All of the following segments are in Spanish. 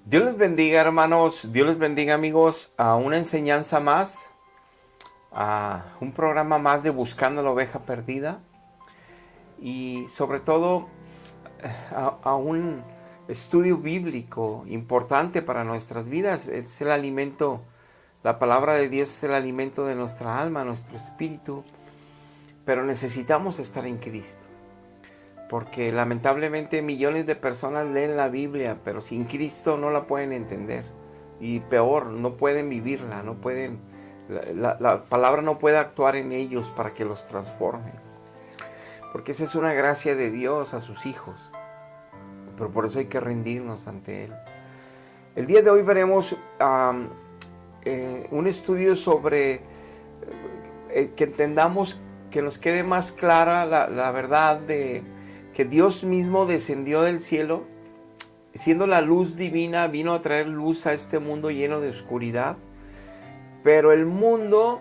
Dios les bendiga, hermanos, Dios les bendiga, amigos, a una enseñanza más, a un programa más de Buscando la Oveja Perdida y sobre todo a un estudio bíblico importante para nuestras vidas. Es el alimento, la palabra de Dios es el alimento de nuestra alma, nuestro espíritu, pero necesitamos estar en Cristo. Porque lamentablemente millones de personas leen la Biblia, pero sin Cristo no la pueden entender. Y peor, no pueden vivirla, no pueden, la palabra no puede actuar en ellos para que los transforme. Porque esa es una gracia de Dios a sus hijos. Pero por eso hay que rendirnos ante Él. El día de hoy veremos un estudio sobre que entendamos, que nos quede más clara la verdad de que Dios mismo descendió del cielo, siendo la luz divina, vino a traer luz a este mundo lleno de oscuridad, pero el mundo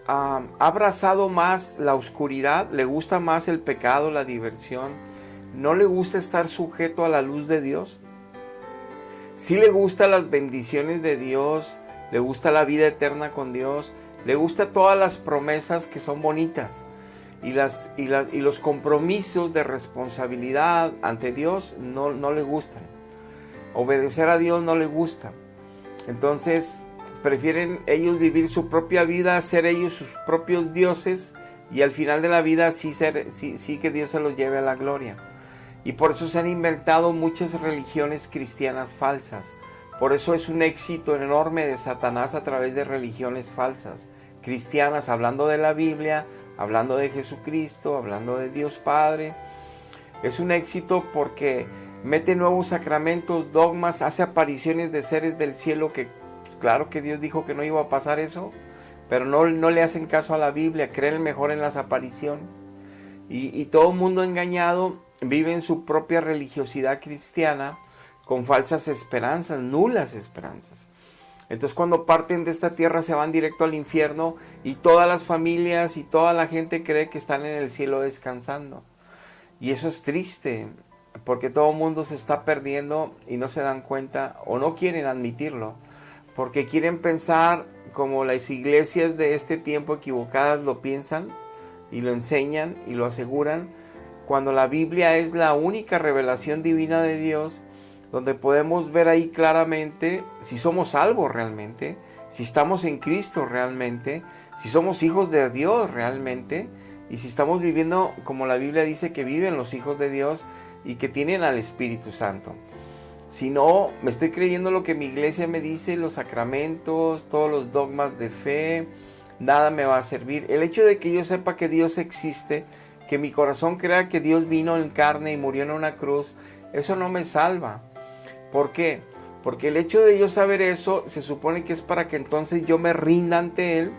ha abrazado más la oscuridad, le gusta más el pecado, la diversión, no le gusta estar sujeto a la luz de Dios. Sí le gustan las bendiciones de Dios, le gusta la vida eterna con Dios, le gusta todas las promesas que son bonitas. Y los compromisos de responsabilidad ante Dios no le gustan. Obedecer a Dios no le gusta. Entonces prefieren ellos vivir su propia vida, ser ellos sus propios dioses, y al final de la vida sí que Dios se los lleve a la gloria. Y por eso se han inventado muchas religiones cristianas falsas. Por eso es un éxito enorme de Satanás a través de religiones falsas, cristianas, hablando de la Biblia, hablando de Jesucristo, hablando de Dios Padre. Es un éxito porque mete nuevos sacramentos, dogmas, hace apariciones de seres del cielo que, claro que Dios dijo que no iba a pasar eso, pero no le hacen caso a la Biblia, creen mejor en las apariciones. Y todo el mundo engañado vive en su propia religiosidad cristiana con falsas esperanzas, nulas esperanzas. Entonces cuando parten de esta tierra se van directo al infierno y todas las familias y toda la gente cree que están en el cielo descansando. Y eso es triste, porque todo el mundo se está perdiendo y no se dan cuenta o no quieren admitirlo, porque quieren pensar como las iglesias de este tiempo equivocadas lo piensan y lo enseñan y lo aseguran, cuando la Biblia es la única revelación divina de Dios, donde podemos ver ahí claramente si somos salvos realmente, si estamos en Cristo realmente, si somos hijos de Dios realmente, y si estamos viviendo como la Biblia dice que viven los hijos de Dios y que tienen al Espíritu Santo. Si no, me estoy creyendo lo que mi iglesia me dice, los sacramentos, todos los dogmas de fe, nada me va a servir. El hecho de que yo sepa que Dios existe, que mi corazón crea que Dios vino en carne y murió en una cruz, eso no me salva. ¿Por qué? Porque el hecho de yo saber eso se supone que es para que entonces yo me rinda ante Él,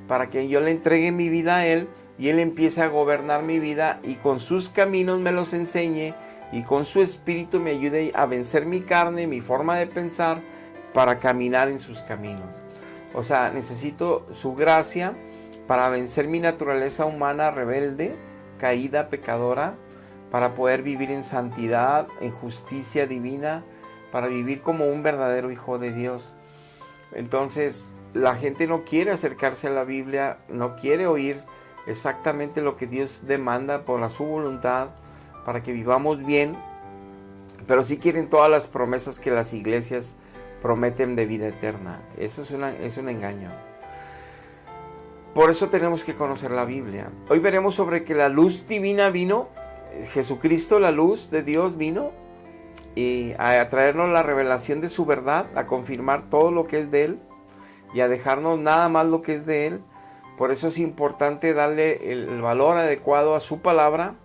para que yo le entregue mi vida a Él y Él empiece a gobernar mi vida y con sus caminos me los enseñe y con su espíritu me ayude a vencer mi carne, mi forma de pensar para caminar en sus caminos. O sea, necesito su gracia para vencer mi naturaleza humana rebelde, caída, pecadora, para poder vivir en santidad, en justicia divina, para vivir como un verdadero hijo de Dios. Entonces, la gente no quiere acercarse a la Biblia, no quiere oír exactamente lo que Dios demanda por su voluntad, para que vivamos bien, pero sí quieren todas las promesas que las iglesias prometen de vida eterna. Eso es un engaño. Por eso tenemos que conocer la Biblia. Hoy veremos sobre que la luz divina vino, Jesucristo, la luz de Dios, vino y a traernos la revelación de su verdad, a confirmar todo lo que es de Él y a dejarnos nada más lo que es de Él. Por eso es importante darle el valor adecuado a su palabra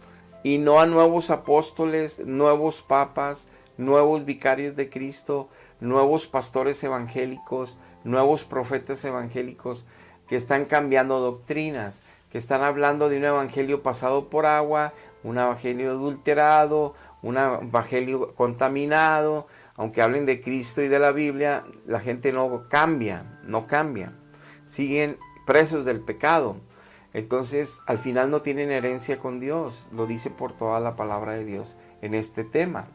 y no a nuevos apóstoles, nuevos papas, nuevos vicarios de Cristo, nuevos pastores evangélicos, nuevos profetas evangélicos que están cambiando doctrinas, que están hablando de un evangelio pasado por agua, un evangelio adulterado, un evangelio contaminado. Aunque hablen de Cristo y de la Biblia, la gente no cambia, siguen presos del pecado. Entonces, al final no tienen herencia con Dios, lo dice por toda la palabra de Dios en este tema.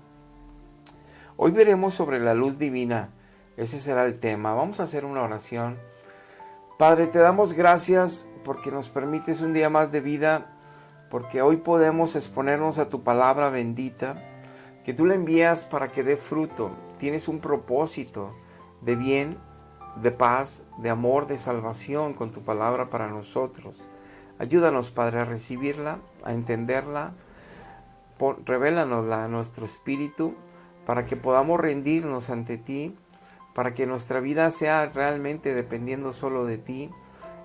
Hoy veremos sobre la luz divina. Ese será el tema. Vamos a hacer una oración. Padre, te damos gracias porque nos permites un día más de vida, porque hoy podemos exponernos a tu palabra bendita, que tú la envías para que dé fruto. Tienes un propósito de bien, de paz, de amor, de salvación con tu palabra para nosotros. Ayúdanos, Padre, a recibirla, a entenderla. Revélanosla a nuestro espíritu para que podamos rendirnos ante ti, para que nuestra vida sea realmente dependiendo solo de ti.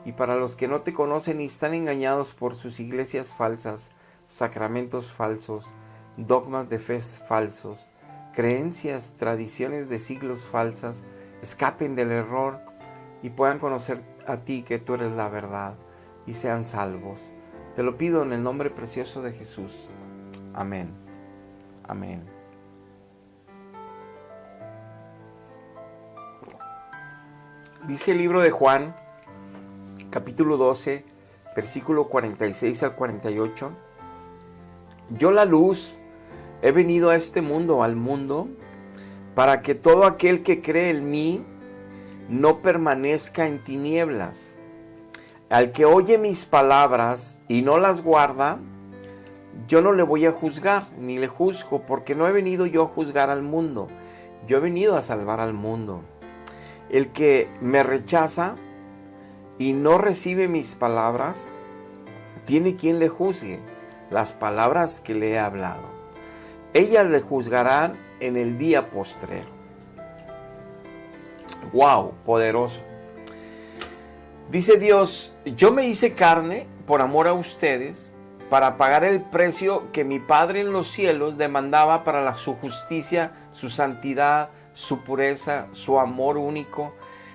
Y para los que no te conocen y están engañados por sus iglesias falsas, sacramentos falsos, dogmas de fe falsos, creencias, tradiciones de siglos falsas, escapen del error y puedan conocer a ti, que tú eres la verdad, y sean salvos. Te lo pido en el nombre precioso de Jesús. Amén. Amén. Dice el libro de Juan, capítulo 12, versículo 46 al 48. Yo, la luz, he venido a este mundo, al mundo, para que todo aquel que cree en mí no permanezca en tinieblas. Al que oye mis palabras y no las guarda, yo no le voy a juzgar, ni le juzgo, porque no he venido yo a juzgar al mundo. Yo he venido a salvar al mundo. El que me rechaza y no recibe mis palabras, tiene quien le juzgue las palabras que le he hablado. Ellas le juzgarán en el día postrero. ¡Wow! Poderoso. Dice Dios, yo me hice carne por amor a ustedes, para pagar el precio que mi Padre en los cielos demandaba para su justicia, su santidad, su pureza, su amor único,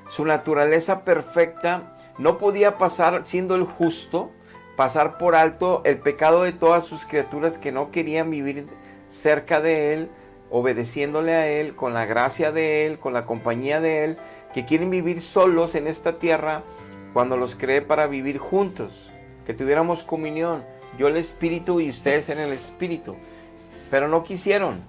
su naturaleza perfecta. No podía pasar, siendo el justo, pasar por alto el pecado de todas sus criaturas que no querían vivir cerca de Él, obedeciéndole a Él, con la gracia de Él, con la compañía de Él, que quieren vivir solos en esta tierra cuando los creé para vivir juntos, que tuviéramos comunión, yo el Espíritu y ustedes en el Espíritu, pero no quisieron.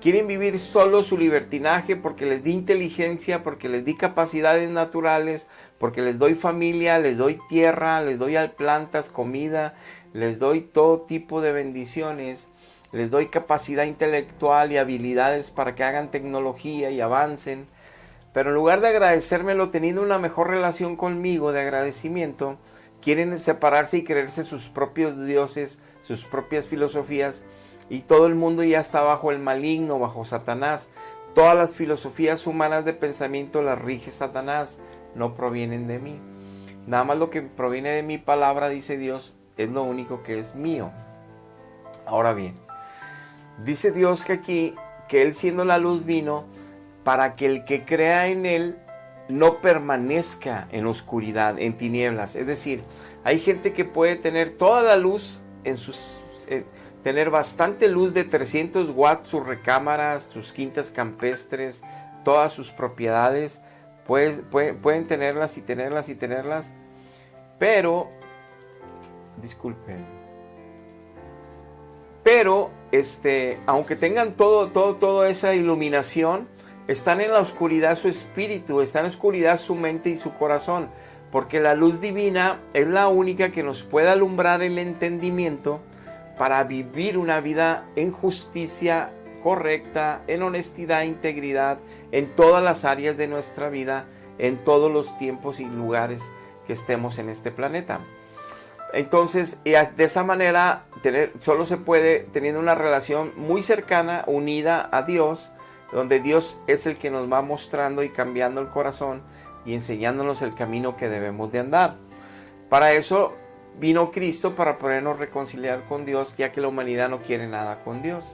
Quieren vivir solo su libertinaje porque les di inteligencia, porque les di capacidades naturales, porque les doy familia, les doy tierra, les doy plantas, comida, les doy todo tipo de bendiciones, les doy capacidad intelectual y habilidades para que hagan tecnología y avancen. Pero en lugar de agradecérmelo teniendo una mejor relación conmigo de agradecimiento, quieren separarse y creerse sus propios dioses, sus propias filosofías, y todo el mundo ya está bajo el maligno, bajo Satanás. Todas las filosofías humanas de pensamiento las rige Satanás, no provienen de mí. Nada más lo que proviene de mi palabra, dice Dios, es lo único que es mío. Ahora bien, dice Dios que aquí, que Él siendo la luz vino para que el que crea en Él no permanezca en oscuridad, en tinieblas. Es decir, hay gente que puede tener toda la luz en sus... tener bastante luz de 300 watts, sus recámaras, sus quintas campestres, todas sus propiedades, pueden tenerlas y tenerlas y tenerlas, pero, disculpen, pero, aunque tengan toda esa iluminación, están en la oscuridad su espíritu, está en la oscuridad su mente y su corazón, porque la luz divina es la única que nos puede alumbrar el entendimiento para vivir una vida en justicia correcta, en honestidad, integridad, en todas las áreas de nuestra vida, en todos los tiempos y lugares que estemos en este planeta. Entonces, de esa manera, solo se puede teniendo una relación muy cercana, unida a Dios, donde Dios es el que nos va mostrando y cambiando el corazón y enseñándonos el camino que debemos de andar. Para eso vino Cristo, para podernos reconciliar con Dios, ya que la humanidad no quiere nada con Dios.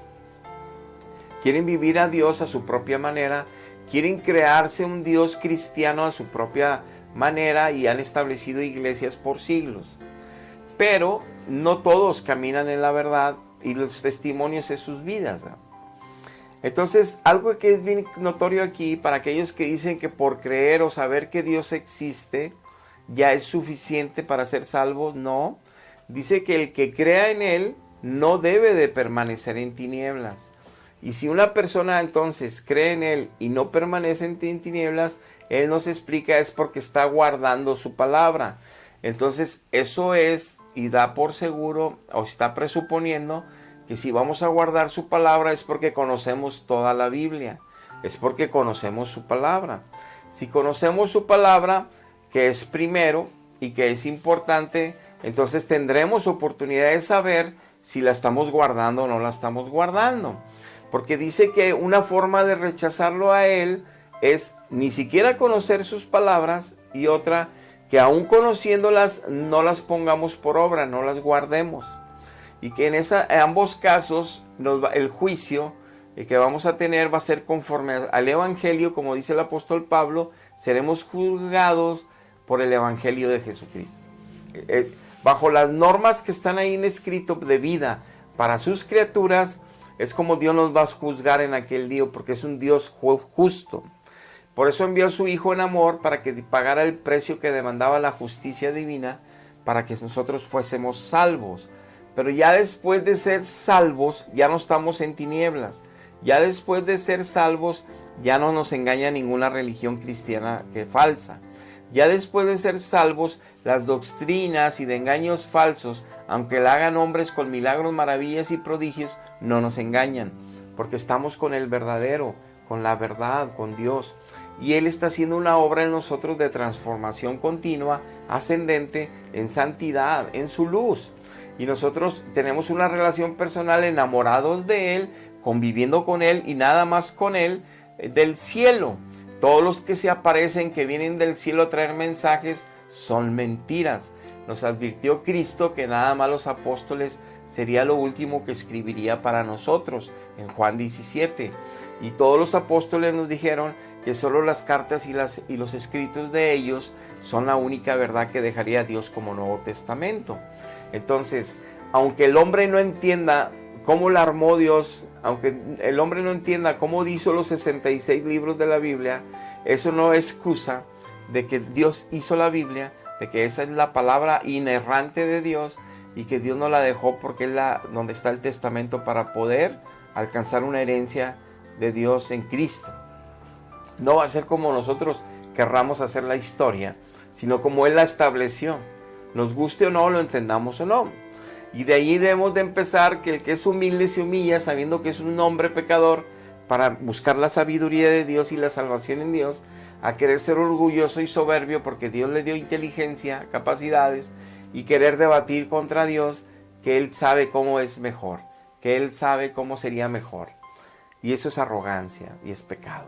Quieren vivir a Dios a su propia manera, quieren crearse un Dios cristiano a su propia manera y han establecido iglesias por siglos. Pero no todos caminan en la verdad y los testimonios de sus vidas. Entonces, algo que es bien notorio aquí para aquellos que dicen que por creer o saber que Dios existe ya es suficiente para ser salvos, no. Dice que el que crea en Él no debe de permanecer en tinieblas. Y si una persona entonces cree en Él y no permanece en tinieblas, Él nos explica es porque está guardando su palabra. Entonces eso es, y da por seguro, o está presuponiendo, que si vamos a guardar su palabra es porque conocemos toda la Biblia, es porque conocemos su palabra. Si conocemos su palabra, que es primero y que es importante, entonces tendremos oportunidad de saber si la estamos guardando o no la estamos guardando. Porque dice que una forma de rechazarlo a Él es ni siquiera conocer sus palabras, y otra, que aún conociéndolas no las pongamos por obra, no las guardemos. Y que en ambos casos el juicio que vamos a tener va a ser conforme al Evangelio, como dice el apóstol Pablo, seremos juzgados por el Evangelio de Jesucristo. Bajo las normas que están ahí en escrito de vida para sus criaturas, es como Dios nos va a juzgar en aquel día, porque es un Dios justo. Por eso envió a su Hijo en amor, para que pagara el precio que demandaba la justicia divina, para que nosotros fuésemos salvos. Pero ya después de ser salvos, ya no estamos en tinieblas. Ya después de ser salvos, ya no nos engaña ninguna religión cristiana que falsa. Ya después de ser salvos, las doctrinas y de engaños falsos, aunque la hagan hombres con milagros, maravillas y prodigios, no nos engañan, porque estamos con el verdadero, con la verdad, con Dios. Y Él está haciendo una obra en nosotros de transformación continua, ascendente, en santidad, en su luz. Y nosotros tenemos una relación personal, enamorados de Él, conviviendo con Él y nada más con Él, del cielo. Todos los que se aparecen, que vienen del cielo a traer mensajes, son mentiras. Nos advirtió Cristo que nada más los apóstoles sería lo último que escribiría para nosotros, en Juan 17. Y todos los apóstoles nos dijeron que solo las cartas y los escritos de ellos son la única verdad que dejaría Dios como Nuevo Testamento. Entonces, aunque el hombre no entienda cómo la armó Dios, aunque el hombre no entienda cómo hizo los 66 libros de la Biblia, eso no es excusa de que Dios hizo la Biblia, de que esa es la palabra inerrante de Dios, y que Dios no la dejó porque es donde está el testamento para poder alcanzar una herencia de Dios en Cristo. No va a ser como nosotros querramos hacer la historia, sino como Él la estableció, nos guste o no, lo entendamos o no. Y de ahí debemos de empezar, que el que es humilde se humilla, sabiendo que es un hombre pecador, para buscar la sabiduría de Dios y la salvación en Dios, a querer ser orgulloso y soberbio porque Dios le dio inteligencia, capacidades, y querer debatir contra Dios, que Él sabe cómo es mejor, que Él sabe cómo sería mejor. Y eso es arrogancia y es pecado.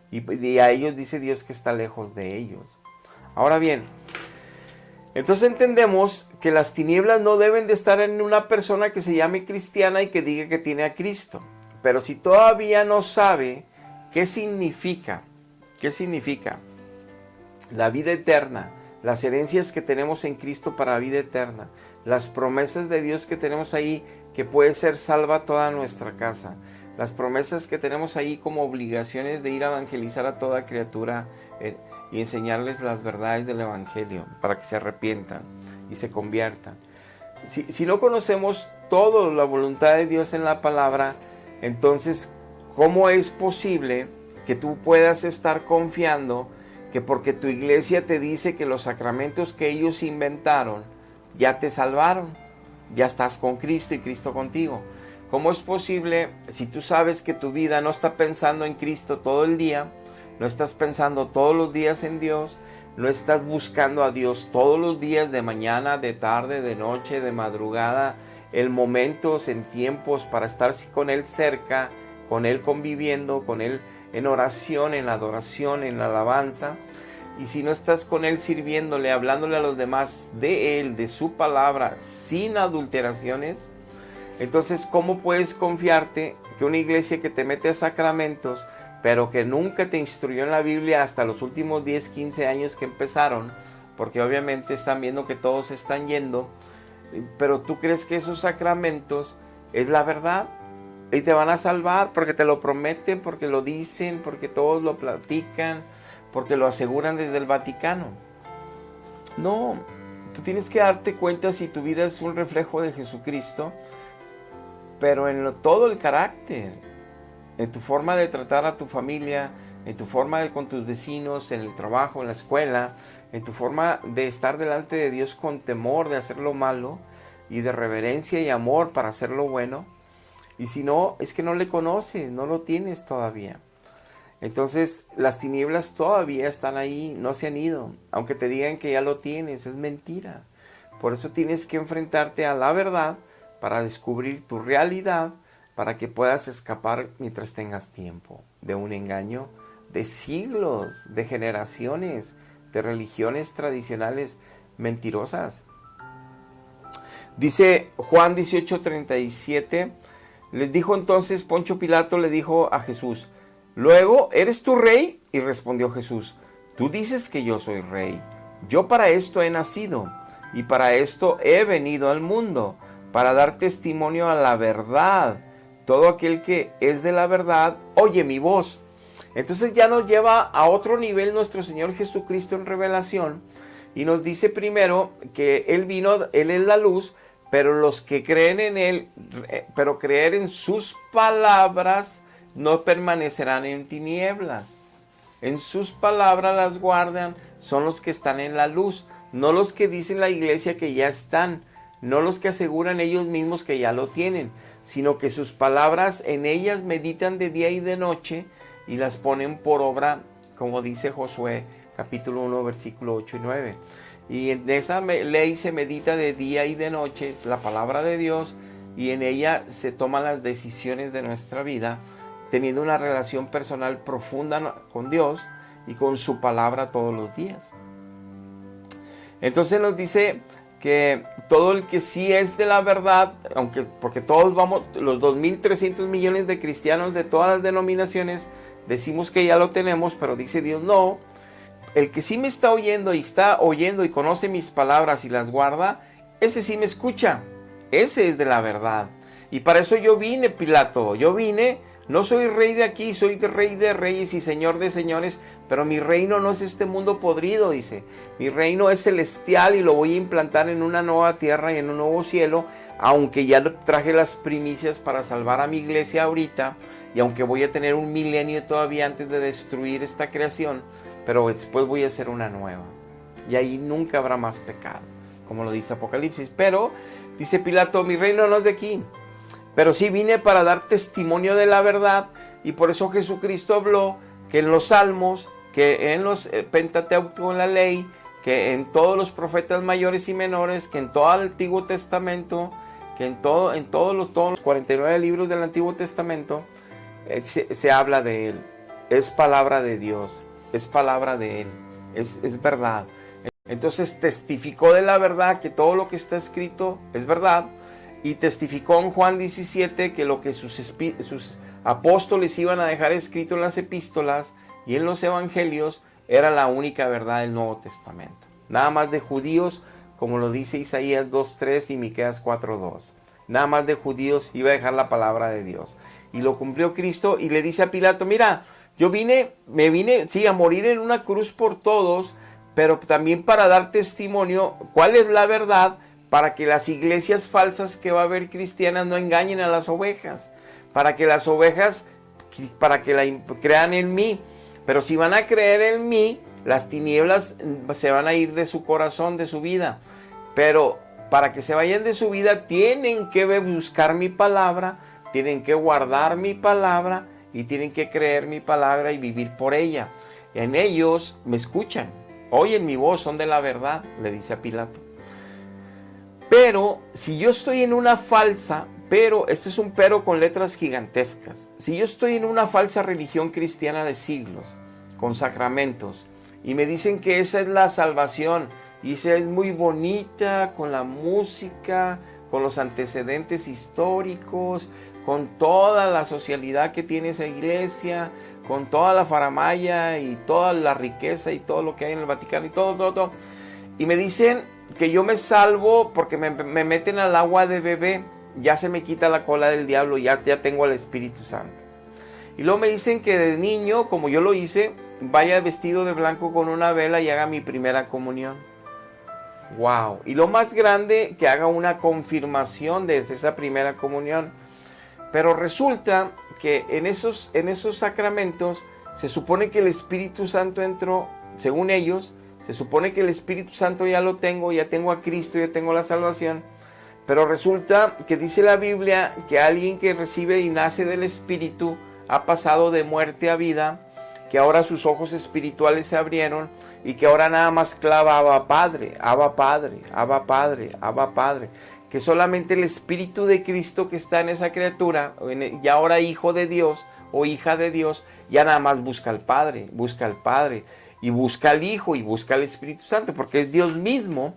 Y a ellos dice Dios que está lejos de ellos. Ahora bien, entonces entendemos que las tinieblas no deben de estar en una persona que se llame cristiana y que diga que tiene a Cristo. Pero si todavía no sabe qué significa la vida eterna, las herencias que tenemos en Cristo para la vida eterna, las promesas de Dios que tenemos ahí, que puede ser salva toda nuestra casa, las promesas que tenemos ahí como obligaciones de ir a evangelizar a toda criatura y enseñarles las verdades del Evangelio para que se arrepientan y se conviertan. Si no conocemos toda la voluntad de Dios en la palabra, entonces, ¿cómo es posible que tú puedas estar confiando que porque tu iglesia te dice que los sacramentos que ellos inventaron ya te salvaron, ya estás con Cristo y Cristo contigo? ¿Cómo es posible si tú sabes que tu vida no está pensando en Cristo todo el día, no estás pensando todos los días en Dios, no estás buscando a Dios todos los días, de mañana, de tarde, de noche, de madrugada, en momentos, en tiempos para estar con Él cerca, con Él conviviendo, con Él en oración, en la adoración, en la alabanza? Y si no estás con Él sirviéndole, hablándole a los demás de Él, de su palabra, sin adulteraciones, entonces ¿cómo puedes confiarte que una iglesia que te mete a sacramentos, pero que nunca te instruyó en la Biblia hasta los últimos 10, 15 años que empezaron, porque obviamente están viendo que todos están yendo, pero tú crees que esos sacramentos es la verdad y te van a salvar porque te lo prometen, porque lo dicen, porque todos lo platican, porque lo aseguran desde el Vaticano? No, tú tienes que darte cuenta si tu vida es un reflejo de Jesucristo, pero en todo el carácter, en tu forma de tratar a tu familia, en tu forma de con tus vecinos, en el trabajo, en la escuela, en tu forma de estar delante de Dios con temor de hacer lo malo y de reverencia y amor para hacer lo bueno. Y si no, es que no le conoces, no lo tienes todavía. Entonces, las tinieblas todavía están ahí, no se han ido. Aunque te digan que ya lo tienes, es mentira. Por eso tienes que enfrentarte a la verdad para descubrir tu realidad, para que puedas escapar mientras tengas tiempo de un engaño de siglos, de generaciones, de religiones tradicionales mentirosas. Dice Juan 18:37, les dijo entonces Poncio Pilato, le dijo a Jesús, luego, ¿eres tú rey? Y respondió Jesús, tú dices que yo soy rey. Yo para esto he nacido y para esto he venido al mundo, para dar testimonio a la verdad. Todo aquel que es de la verdad oye mi voz. Entonces ya nos lleva a otro nivel nuestro Señor Jesucristo en revelación y nos dice primero que Él vino, Él es la luz, pero los que creen en Él, pero creer en sus palabras, no permanecerán en tinieblas. En sus palabras las guardan, son los que están en la luz, no los que dicen la iglesia que ya están, no los que aseguran ellos mismos que ya lo tienen, sino que sus palabras en ellas meditan de día y de noche y las ponen por obra, como dice Josué capítulo 1 versículo 8 y 9. Y en esa ley se medita de día y de noche, es la palabra de Dios, y en ella se toman las decisiones de nuestra vida, teniendo una relación personal profunda con Dios y con su palabra todos los días. Entonces nos dice que todo el que sí es de la verdad, porque todos vamos, los 2.300 millones de cristianos de todas las denominaciones, decimos que ya lo tenemos, pero dice Dios no. El que sí me está oyendo y conoce mis palabras y las guarda, ese sí me escucha, ese es de la verdad. Y para eso yo vine, Pilato, no soy rey de aquí, soy rey de reyes y señor de señores, pero mi reino no es este mundo podrido, dice. Mi reino es celestial y lo voy a implantar en una nueva tierra y en un nuevo cielo, aunque ya traje las primicias para salvar a mi iglesia ahorita, y aunque voy a tener un milenio todavía antes de destruir esta creación, pero después voy a hacer una nueva. Y ahí nunca habrá más pecado, como lo dice Apocalipsis. Pero, dice Pilato, mi reino no es de aquí, pero sí vine para dar testimonio de la verdad, y por eso Jesucristo habló que en los Salmos, que en los Pentateuco, en la ley, que en todos los profetas mayores y menores, que en todo el Antiguo Testamento, que en todos los 49 libros del Antiguo Testamento, se habla de Él. Es palabra de Dios, es palabra de Él, es verdad. Entonces testificó de la verdad, que todo lo que está escrito es verdad, y testificó en Juan 17 que lo que sus apóstoles iban a dejar escrito en las epístolas y en los evangelios era la única verdad del Nuevo Testamento. Nada más de judíos, como lo dice Isaías 2:3 y Miqueas 4:2. Nada más de judíos iba a dejar la palabra de Dios. Y lo cumplió Cristo y le dice a Pilato, mira, me vine, sí, a morir en una cruz por todos, pero también para dar testimonio cuál es la verdad, para que las iglesias falsas que va a haber cristianas no engañen a las ovejas, para que las ovejas, crean en mí. Pero si van a creer en mí, las tinieblas se van a ir de su corazón, de su vida. Pero para que se vayan de su vida, tienen que buscar mi palabra, tienen que guardar mi palabra y tienen que creer mi palabra y vivir por ella. En ellos me escuchan, oyen mi voz, son de la verdad, le dice a Pilato. Pero si yo estoy en una falsa, este es un pero con letras gigantescas. Si yo estoy en una falsa religión cristiana de siglos, con sacramentos, y me dicen que esa es la salvación, y esa es muy bonita, con la música, con los antecedentes históricos, con toda la socialidad que tiene esa iglesia, con toda la faramaya y toda la riqueza y todo lo que hay en el Vaticano y todo. Y me dicen que yo me salvo porque me meten al agua de bebé, ya se me quita la cola del diablo, ya tengo al Espíritu Santo. Y luego me dicen que de niño, como yo lo hice, vaya vestido de blanco con una vela y haga mi primera comunión. ¡Wow! Y lo más grande, que haga una confirmación de esa primera comunión. Pero resulta que en esos sacramentos se supone que el Espíritu Santo entró, según ellos, se supone que el Espíritu Santo ya lo tengo, ya tengo a Cristo, ya tengo la salvación, pero resulta que dice la Biblia que alguien que recibe y nace del Espíritu ha pasado de muerte a vida, que ahora sus ojos espirituales se abrieron y que ahora nada más clava Abba Padre, Abba Padre, Abba Padre, Abba Padre, que solamente el Espíritu de Cristo que está en esa criatura, y ahora hijo de Dios o hija de Dios, ya nada más busca al Padre, y busca al Hijo y busca al Espíritu Santo, porque es Dios mismo.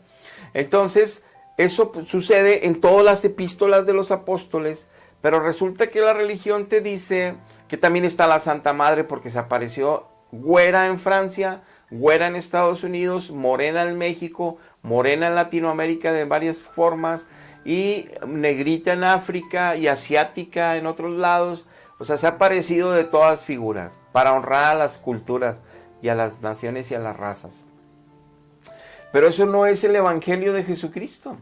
Entonces, eso sucede en todas las epístolas de los apóstoles, pero resulta que la religión te dice que también está la Santa Madre, porque se apareció güera en Francia, güera en Estados Unidos, morena en México, morena en Latinoamérica de varias formas, y negrita en África y asiática en otros lados. O sea, se ha aparecido de todas figuras para honrar a las culturas y a las naciones y a las razas. Pero eso no es el Evangelio de Jesucristo.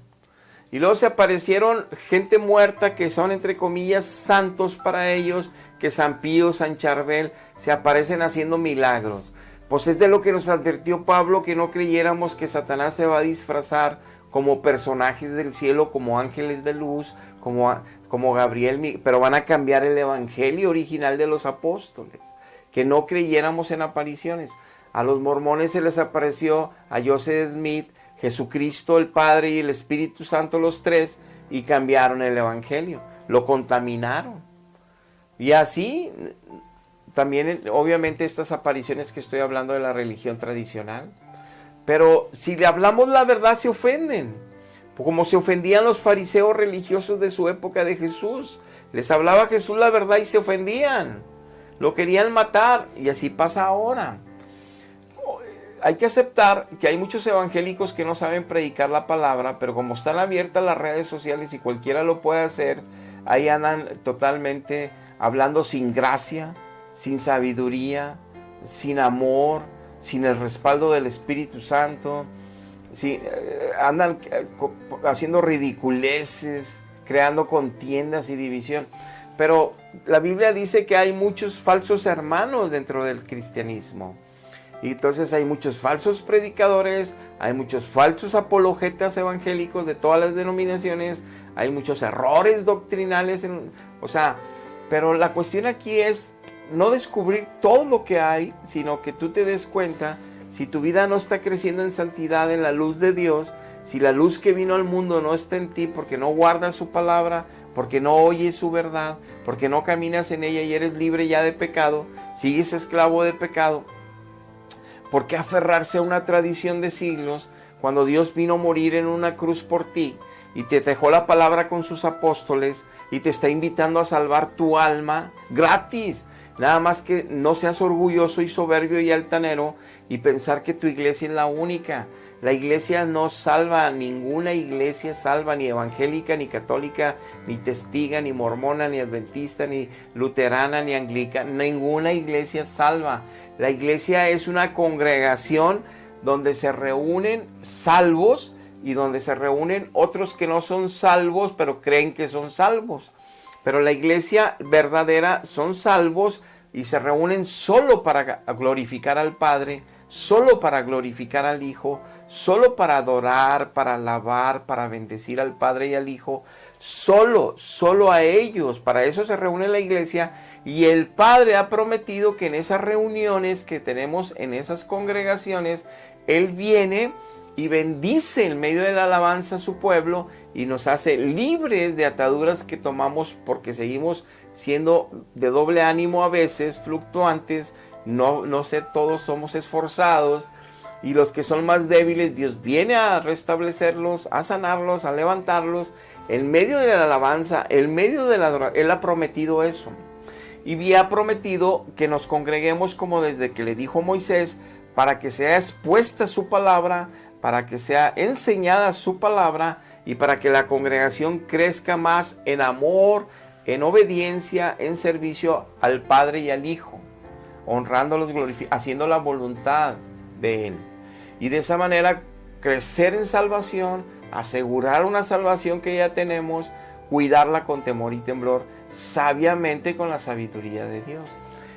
Y luego se aparecieron gente muerta que son, entre comillas, santos para ellos, que San Pío, San Charbel, se aparecen haciendo milagros. Pues es de lo que nos advirtió Pablo, que no creyéramos que Satanás se va a disfrazar como personajes del cielo, como ángeles de luz, como Gabriel, pero van a cambiar el evangelio original de los apóstoles, que no creyéramos en apariciones. A los mormones se les apareció a Joseph Smith, Jesucristo el Padre y el Espíritu Santo, los tres, y cambiaron el evangelio, lo contaminaron. Y así también, obviamente, estas apariciones que estoy hablando de la religión tradicional. Pero si le hablamos la verdad se ofenden, como se ofendían los fariseos religiosos de su época de Jesús. Les hablaba Jesús la verdad y se ofendían, lo querían matar, y así pasa ahora. Hay que aceptar que hay muchos evangélicos que no saben predicar la palabra, pero como están abiertas las redes sociales y cualquiera lo puede hacer, ahí andan totalmente hablando sin gracia, sin sabiduría, sin amor, sin el respaldo del Espíritu Santo, andan haciendo ridiculeces, creando contiendas y división. Pero la Biblia dice que hay muchos falsos hermanos dentro del cristianismo. Y entonces hay muchos falsos predicadores, hay muchos falsos apologetas evangélicos de todas las denominaciones, hay muchos errores doctrinales, pero la cuestión aquí es no descubrir todo lo que hay, sino que tú te des cuenta, si tu vida no está creciendo en santidad, en la luz de Dios, si la luz que vino al mundo no está en ti, porque no guardas su palabra, porque no oyes su verdad, porque no caminas en ella y eres libre ya de pecado, sigues esclavo de pecado. ¿Por qué aferrarse a una tradición de siglos cuando Dios vino a morir en una cruz por ti y te dejó la palabra con sus apóstoles y te está invitando a salvar tu alma gratis? Nada más que no seas orgulloso y soberbio y altanero y pensar que tu iglesia es la única. La iglesia no salva, ninguna iglesia salva, ni evangélica, ni católica, ni testiga, ni mormona, ni adventista, ni luterana, ni anglicana. Ninguna iglesia salva. La iglesia es una congregación donde se reúnen salvos y donde se reúnen otros que no son salvos, pero creen que son salvos. Pero la iglesia verdadera son salvos y se reúnen solo para glorificar al Padre, solo para glorificar al Hijo, solo para adorar, para alabar, para bendecir al Padre y al Hijo, solo a ellos. Para eso se reúne la iglesia, y el Padre ha prometido que en esas reuniones que tenemos, en esas congregaciones, Él viene y bendice en medio de la alabanza a su pueblo y nos hace libres de ataduras que tomamos porque seguimos siendo de doble ánimo a veces, fluctuantes, no ser todos somos esforzados, y los que son más débiles Dios viene a restablecerlos, a sanarlos, a levantarlos en medio de la alabanza, en medio de la adoración. Él ha prometido eso y ha prometido que nos congreguemos como desde que le dijo Moisés, para que sea expuesta su palabra, para que sea enseñada su palabra y para que la congregación crezca más en amor, en obediencia, en servicio al Padre y al Hijo, honrándolos, haciendo la voluntad de Él. Y de esa manera crecer en salvación, asegurar una salvación que ya tenemos, cuidarla con temor y temblor, sabiamente con la sabiduría de Dios.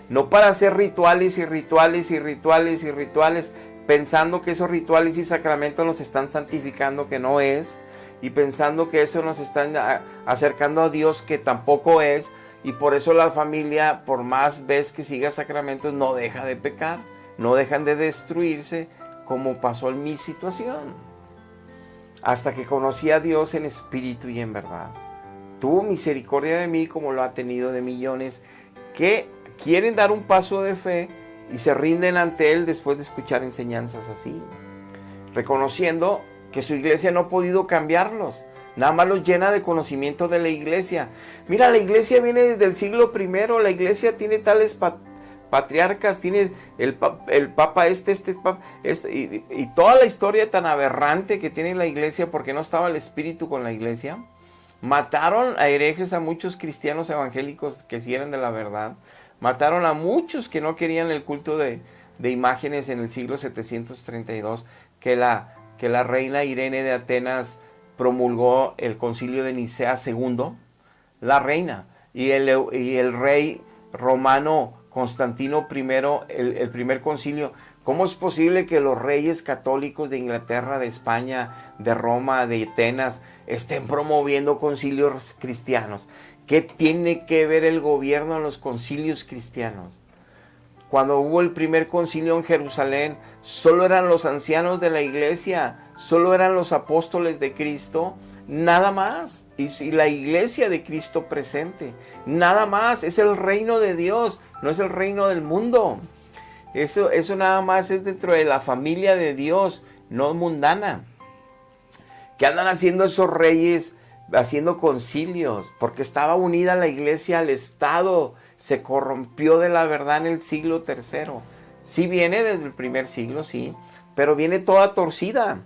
No para hacer rituales y rituales y rituales y rituales, pensando que esos rituales y sacramentos nos están santificando, que no es, y pensando que eso nos está acercando a Dios, que tampoco es, y por eso la familia, por más vez que siga sacramentos, no deja de pecar, no dejan de destruirse, como pasó en mi situación, hasta que conocí a Dios en espíritu y en verdad. Tuvo misericordia de mí como lo ha tenido de millones que quieren dar un paso de fe y se rinden ante Él después de escuchar enseñanzas así, reconociendo que su iglesia no ha podido cambiarlos, nada más los llena de conocimiento de la iglesia. Mira, la iglesia viene desde el siglo I, la iglesia tiene tales patriarcas, tiene el papa y toda la historia tan aberrante que tiene la iglesia porque no estaba el espíritu con la iglesia. Mataron a herejes, a muchos cristianos evangélicos que sí eran de la verdad. Mataron a muchos que no querían el culto de imágenes en el siglo 732, que la reina Irene de Atenas promulgó el concilio de Nicea II, la reina, y el rey romano Constantino I, el primer concilio. ¿Cómo es posible que los reyes católicos de Inglaterra, de España, de Roma, de Atenas, estén promoviendo concilios cristianos? ¿Qué tiene que ver el gobierno en los concilios cristianos? Cuando hubo el primer concilio en Jerusalén, solo eran los ancianos de la iglesia, solo eran los apóstoles de Cristo, nada más. Y la iglesia de Cristo presente, nada más. Es el reino de Dios, no es el reino del mundo. Eso nada más es dentro de la familia de Dios, no mundana. ¿Qué andan haciendo esos reyes? Haciendo concilios, porque estaba unida la iglesia al Estado, se corrompió de la verdad en el siglo III. Sí viene desde el primer siglo, sí, pero viene toda torcida.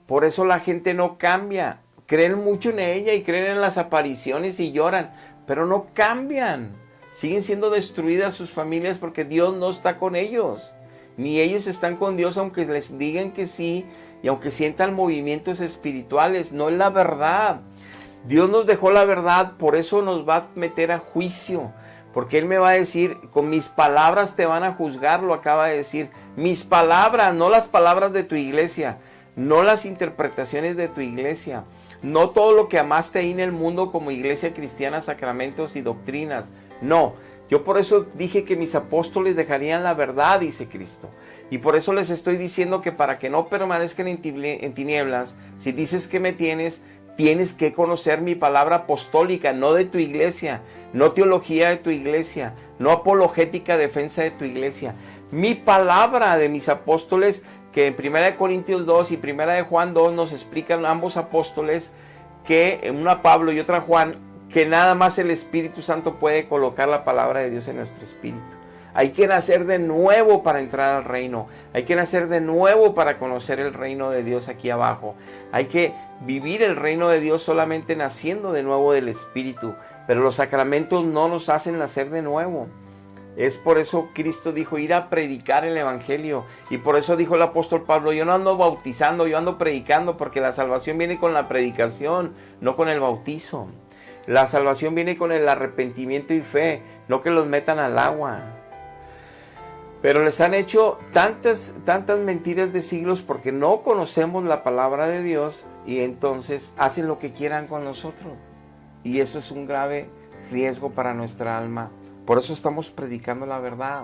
Por eso la gente no cambia. Creen mucho en ella y creen en las apariciones y lloran, pero no cambian. Siguen siendo destruidas sus familias porque Dios no está con ellos. Ni ellos están con Dios aunque les digan que sí y aunque sientan movimientos espirituales. No es la verdad. Dios nos dejó la verdad, por eso nos va a meter a juicio, porque Él me va a decir, con mis palabras te van a juzgar, lo acaba de decir, mis palabras, no las palabras de tu iglesia, no las interpretaciones de tu iglesia, no todo lo que amaste ahí en el mundo como iglesia cristiana, sacramentos y doctrinas, no. Yo por eso dije que mis apóstoles dejarían la verdad, dice Cristo. Y por eso les estoy diciendo que para que no permanezcan en tinieblas, si dices que me tienes que conocer mi palabra apostólica, no de tu iglesia, no teología de tu iglesia, no apologética defensa de tu iglesia. Mi palabra de mis apóstoles, que en 1 Corintios 2 y 1 de Juan 2 nos explican ambos apóstoles, que una Pablo y otra Juan, que nada más el Espíritu Santo puede colocar la palabra de Dios en nuestro espíritu. Hay que nacer de nuevo para entrar al reino. Hay que nacer de nuevo para conocer el reino de Dios aquí abajo. Hay que vivir el reino de Dios solamente naciendo de nuevo del Espíritu. Pero los sacramentos no nos hacen nacer de nuevo. Es por eso Cristo dijo ir a predicar el Evangelio. Y por eso dijo el apóstol Pablo, yo no ando bautizando, yo ando predicando, porque la salvación viene con la predicación, no con el bautizo. La salvación viene con el arrepentimiento y fe, no que los metan al agua. Pero les han hecho tantas mentiras de siglos porque no conocemos la palabra de Dios y entonces hacen lo que quieran con nosotros. Y eso es un grave riesgo para nuestra alma. Por eso estamos predicando la verdad.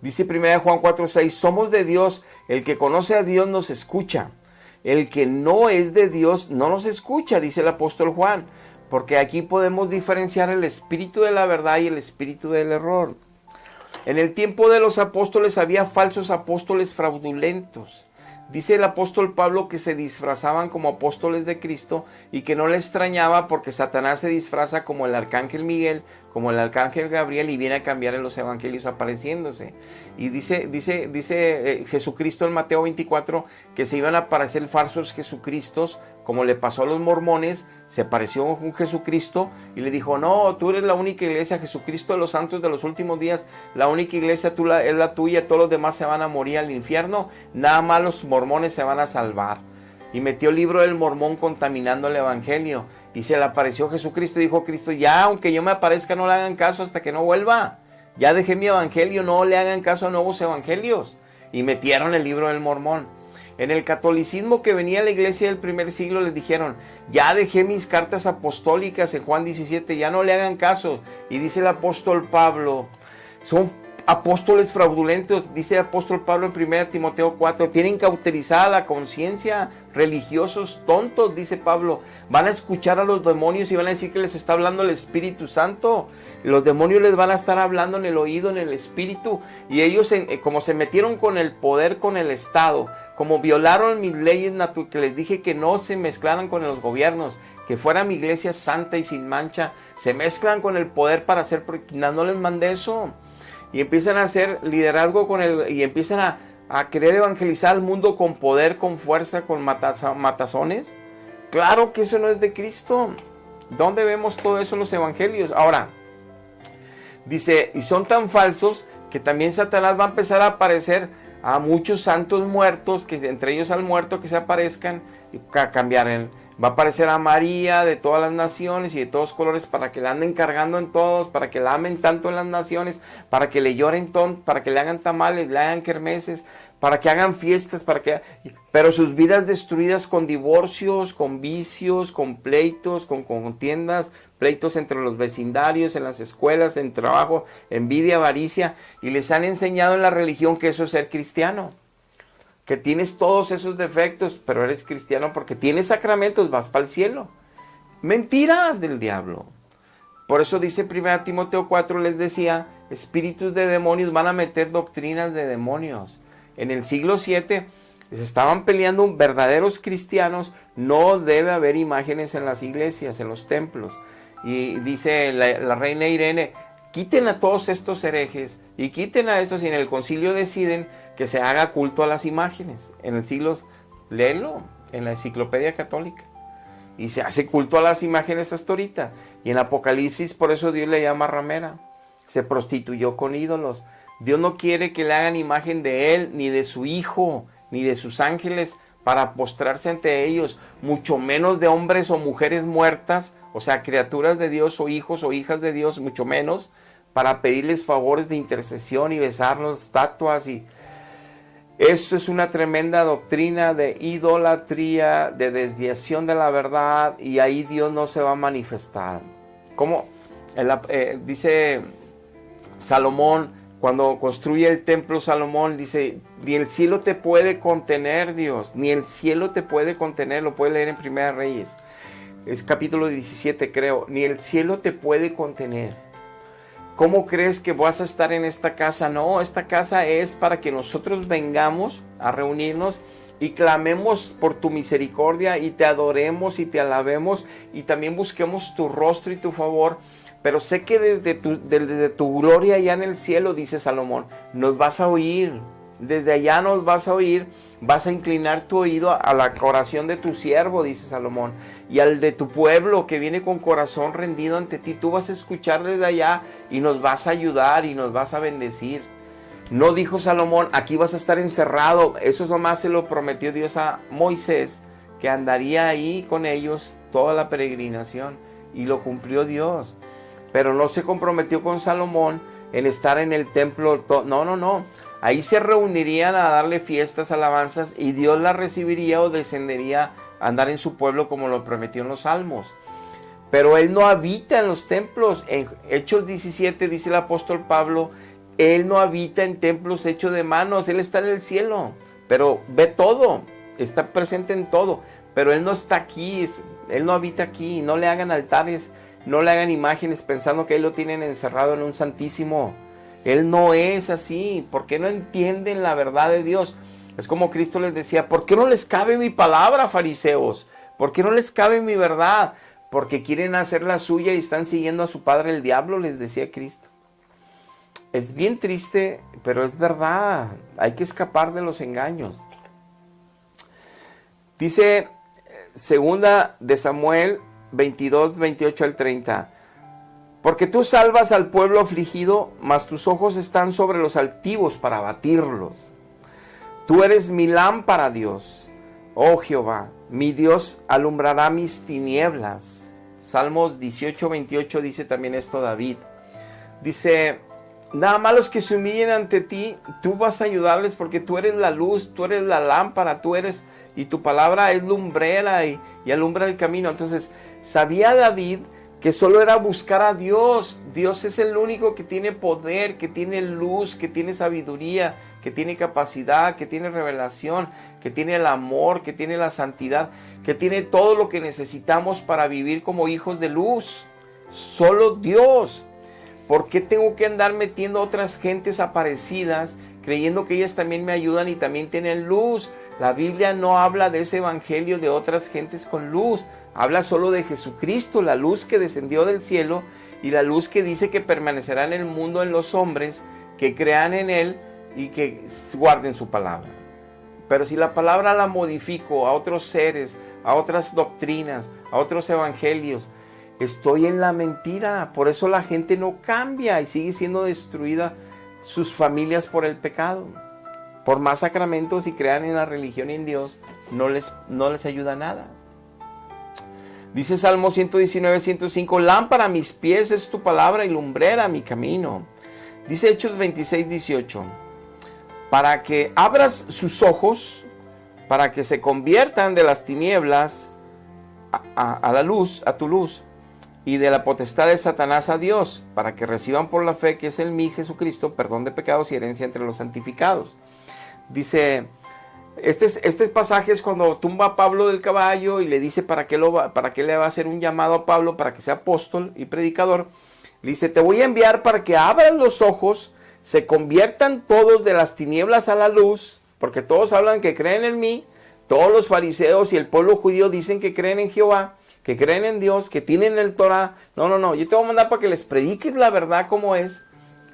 Dice 1 Juan 4:6, somos de Dios, el que conoce a Dios nos escucha. El que no es de Dios no nos escucha, dice el apóstol Juan. Porque aquí podemos diferenciar el espíritu de la verdad y el espíritu del error. En el tiempo de los apóstoles había falsos apóstoles fraudulentos. Dice el apóstol Pablo que se disfrazaban como apóstoles de Cristo y que no le extrañaba porque Satanás se disfraza como el arcángel Miguel, como el arcángel Gabriel y viene a cambiar en los evangelios apareciéndose. Y dice Jesucristo en Mateo 24 que se iban a aparecer falsos Jesucristos, como le pasó a los mormones. Se apareció un Jesucristo y le dijo, no, tú eres la única iglesia, Jesucristo de los santos de los últimos días, la única iglesia es la tuya, todos los demás se van a morir al infierno, nada más los mormones se van a salvar. Y metió el libro del Mormón contaminando el evangelio. y se le apareció Jesucristo y dijo Cristo, ya aunque yo me aparezca no le hagan caso hasta que no vuelva. Ya dejé mi evangelio, no le hagan caso a nuevos evangelios. Y metieron el libro del Mormón. En el catolicismo que venía a la iglesia del primer siglo les dijeron, ya dejé mis cartas apostólicas en Juan 17, ya no le hagan caso. Y dice el apóstol Pablo, son apóstoles fraudulentos, dice el apóstol Pablo en 1 Timoteo 4, tienen cauterizada la conciencia, religiosos tontos, dice Pablo, van a escuchar a los demonios y van a decir que les está hablando el Espíritu Santo. Los demonios les van a estar hablando en el oído, en el espíritu, y ellos como se metieron con el poder, con el Estado, como violaron mis leyes que les dije que no se mezclaran con los gobiernos, que fuera mi iglesia santa y sin mancha, se mezclan con el poder para hacer, no les mandé eso, y empiezan a hacer liderazgo y empiezan a querer evangelizar al mundo con poder, con fuerza, con matazones. Claro que eso no es de Cristo. ¿Dónde vemos todo eso en los evangelios? Ahora, dice, y son tan falsos que también Satanás va a empezar a aparecer a muchos santos muertos, que entre ellos al muerto que se aparezcan, y cambiar va a aparecer a María de todas las naciones y de todos colores para que la anden cargando en todos, para que la amen tanto en las naciones, para que le lloren para que le hagan tamales, le hagan kermeses, para que hagan fiestas, pero sus vidas destruidas con divorcios, con vicios, con pleitos, con contiendas, pleitos entre los vecindarios, en las escuelas, en trabajo, envidia, avaricia, y les han enseñado en la religión que eso es ser cristiano, que tienes todos esos defectos, pero eres cristiano porque tienes sacramentos, vas para el cielo. Mentiras del diablo. Por eso dice 1 Timoteo 4, les decía, espíritus de demonios van a meter doctrinas de demonios. En el siglo VII se estaban peleando verdaderos cristianos, no debe haber imágenes en las iglesias, en los templos. Y dice la reina Irene, quiten a todos estos herejes y quiten a estos, y en el concilio deciden que se haga culto a las imágenes. En el siglo, léelo, en la enciclopedia católica. Y se hace culto a las imágenes hasta ahorita. Y en Apocalipsis, por eso Dios le llama ramera. Se prostituyó con ídolos. Dios no quiere que le hagan imagen de él, ni de su hijo, ni de sus ángeles, para postrarse ante ellos, mucho menos de hombres o mujeres muertas, o sea, criaturas de Dios o hijos o hijas de Dios, mucho menos, para pedirles favores de intercesión y besarlos, estatuas. Y eso es una tremenda doctrina de idolatría, de desviación de la verdad, y ahí Dios no se va a manifestar. Como dice Salomón, cuando construye el templo Salomón, dice, ni el cielo te puede contener, Dios, ni el cielo te puede contener, lo puede leer en Primera Reyes, es capítulo 17 creo, ni el cielo te puede contener. ¿Cómo crees que vas a estar en esta casa? No, esta casa es para que nosotros vengamos a reunirnos y clamemos por tu misericordia y te adoremos y te alabemos y también busquemos tu rostro y tu favor. Pero sé que desde tu gloria allá en el cielo, dice Salomón, nos vas a oír. Desde allá nos vas a oír, vas a inclinar tu oído a la oración de tu siervo, dice Salomón, y al de tu pueblo que viene con corazón rendido ante ti. Tú vas a escuchar desde allá y nos vas a ayudar y nos vas a bendecir. No dijo Salomón, aquí vas a estar encerrado. Eso nomás se lo prometió Dios a Moisés, que andaría ahí con ellos toda la peregrinación, y lo cumplió Dios. Pero no se comprometió con Salomón en estar en el templo. No. Ahí se reunirían a darle fiestas, alabanzas, y Dios la recibiría o descendería a andar en su pueblo como lo prometió en los Salmos. Pero Él no habita en los templos. En Hechos 17 dice el apóstol Pablo, Él no habita en templos hechos de manos, Él está en el cielo, pero ve todo, está presente en todo, pero Él no está aquí, Él no habita aquí. No le hagan altares, no le hagan imágenes pensando que Él lo tienen encerrado en un santísimo. Él no es así. ¿Por qué no entienden la verdad de Dios? Es como Cristo les decía, ¿por qué no les cabe mi palabra, fariseos? ¿Por qué no les cabe mi verdad? Porque quieren hacer la suya y están siguiendo a su padre el diablo, les decía Cristo. Es bien triste, pero es verdad. Hay que escapar de los engaños. Dice segunda de Samuel 22, 28 al 30. Porque tú salvas al pueblo afligido, mas tus ojos están sobre los altivos para abatirlos. Tú eres mi lámpara, Dios. Oh Jehová, mi Dios alumbrará mis tinieblas. Salmos 18, 28 dice también esto David. Dice, nada más los que se humillen ante ti, tú vas a ayudarles porque tú eres la luz, tú eres la lámpara, y tu palabra es lumbrera y alumbra el camino. Entonces, sabía David que solo era buscar a Dios. Dios es el único que tiene poder, que tiene luz, que tiene sabiduría, que tiene capacidad, que tiene revelación, que tiene el amor, que tiene la santidad, que tiene todo lo que necesitamos para vivir como hijos de luz. Solo Dios. ¿Por qué tengo que andar metiendo a otras gentes aparecidas, creyendo que ellas también me ayudan y también tienen luz? La Biblia no habla de ese evangelio de otras gentes con luz. Habla solo de Jesucristo, la luz que descendió del cielo y la luz que dice que permanecerá en el mundo en los hombres que crean en Él y que guarden su palabra. Pero si la palabra la modifico a otros seres, a otras doctrinas, a otros evangelios, estoy en la mentira. Por eso la gente no cambia y sigue siendo destruida sus familias por el pecado. Por más sacramentos y crean en la religión y en Dios, no les ayuda nada. Dice Salmo 119, 105, lámpara a mis pies es tu palabra y lumbrera a mi camino. Dice Hechos 26, 18, para que abras sus ojos, para que se conviertan de las tinieblas a la luz, a tu luz, y de la potestad de Satanás a Dios, para que reciban por la fe que es en mí Jesucristo, perdón de pecados y herencia entre los santificados. Dice, este pasaje es cuando tumba a Pablo del caballo y le dice para qué le va a hacer un llamado a Pablo para que sea apóstol y predicador. Le dice, te voy a enviar para que abran los ojos, se conviertan todos de las tinieblas a la luz, porque todos hablan que creen en mí, todos los fariseos y el pueblo judío dicen que creen en Jehová, que creen en Dios, que tienen el Torah. No, yo te voy a mandar para que les prediques la verdad como es,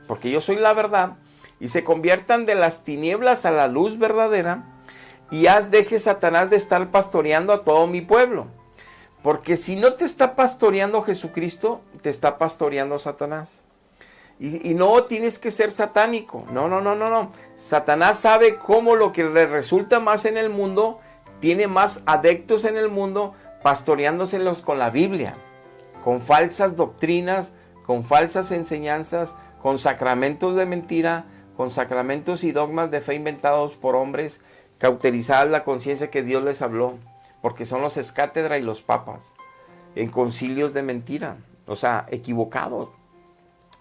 porque yo soy la verdad, y se conviertan de las tinieblas a la luz verdadera, y deje Satanás de estar pastoreando a todo mi pueblo. Porque si no te está pastoreando Jesucristo, te está pastoreando Satanás. Y no tienes que ser satánico. No. Satanás sabe cómo lo que le resulta más en el mundo, tiene más adeptos en el mundo, pastoreándoselos con la Biblia, con falsas doctrinas, con falsas enseñanzas, con sacramentos de mentira, con sacramentos y dogmas de fe inventados por hombres, cauterizadas la conciencia que Dios les habló, porque son los escátedra y los papas, en concilios de mentira, o sea, equivocados.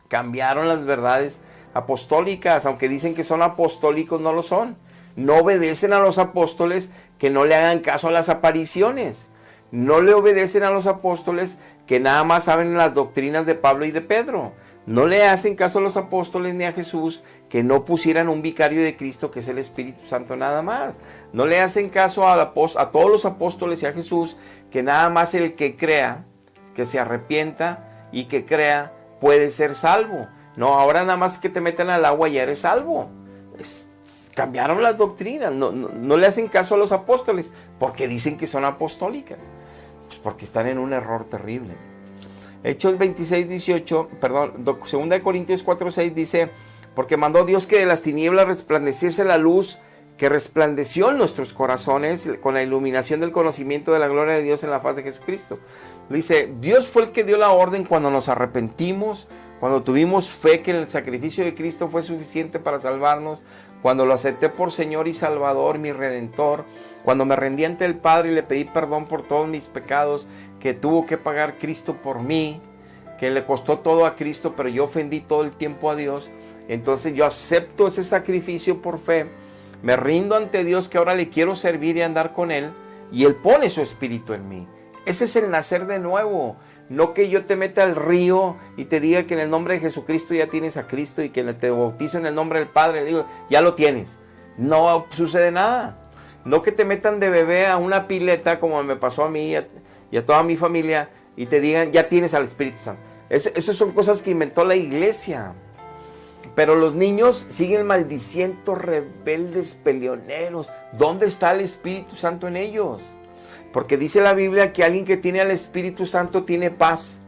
Cambiaron las verdades apostólicas, aunque dicen que son apostólicos, no lo son. No obedecen a los apóstoles que no le hagan caso a las apariciones. No le obedecen a los apóstoles que nada más saben las doctrinas de Pablo y de Pedro. No le hacen caso a los apóstoles ni a Jesús que no pusieran un vicario de Cristo que es el Espíritu Santo nada más. No le hacen caso a todos los apóstoles y a Jesús que nada más el que crea, que se arrepienta y que crea puede ser salvo. No, ahora nada más que te metan al agua ya eres salvo. Cambiaron las doctrinas. No le hacen caso a los apóstoles porque dicen que son apostólicas. Pues porque están en un error terrible. Hechos 26, 18, perdón, 2 Corintios 4, 6 dice, porque mandó Dios que de las tinieblas resplandeciese la luz que resplandeció en nuestros corazones con la iluminación del conocimiento de la gloria de Dios en la faz de Jesucristo. Dice, Dios fue el que dio la orden cuando nos arrepentimos, cuando tuvimos fe que el sacrificio de Cristo fue suficiente para salvarnos, cuando lo acepté por Señor y Salvador, mi Redentor, cuando me rendí ante el Padre y le pedí perdón por todos mis pecados, que tuvo que pagar Cristo por mí, que le costó todo a Cristo, pero yo ofendí todo el tiempo a Dios. Entonces yo acepto ese sacrificio por fe, me rindo ante Dios que ahora le quiero servir y andar con Él, y Él pone su espíritu en mí. Ese es el nacer de nuevo. No que yo te meta al río y te diga que en el nombre de Jesucristo ya tienes a Cristo y que te bautizo en el nombre del Padre, le digo, ya lo tienes. No sucede nada. No que te metan de bebé a una pileta como me pasó a mí y a toda mi familia y te digan, ya tienes al Espíritu Santo. Esas son cosas que inventó la iglesia. Pero los niños siguen maldiciendo, rebeldes, peleoneros. ¿Dónde está el Espíritu Santo en ellos? Porque dice la Biblia que alguien que tiene al Espíritu Santo tiene paz,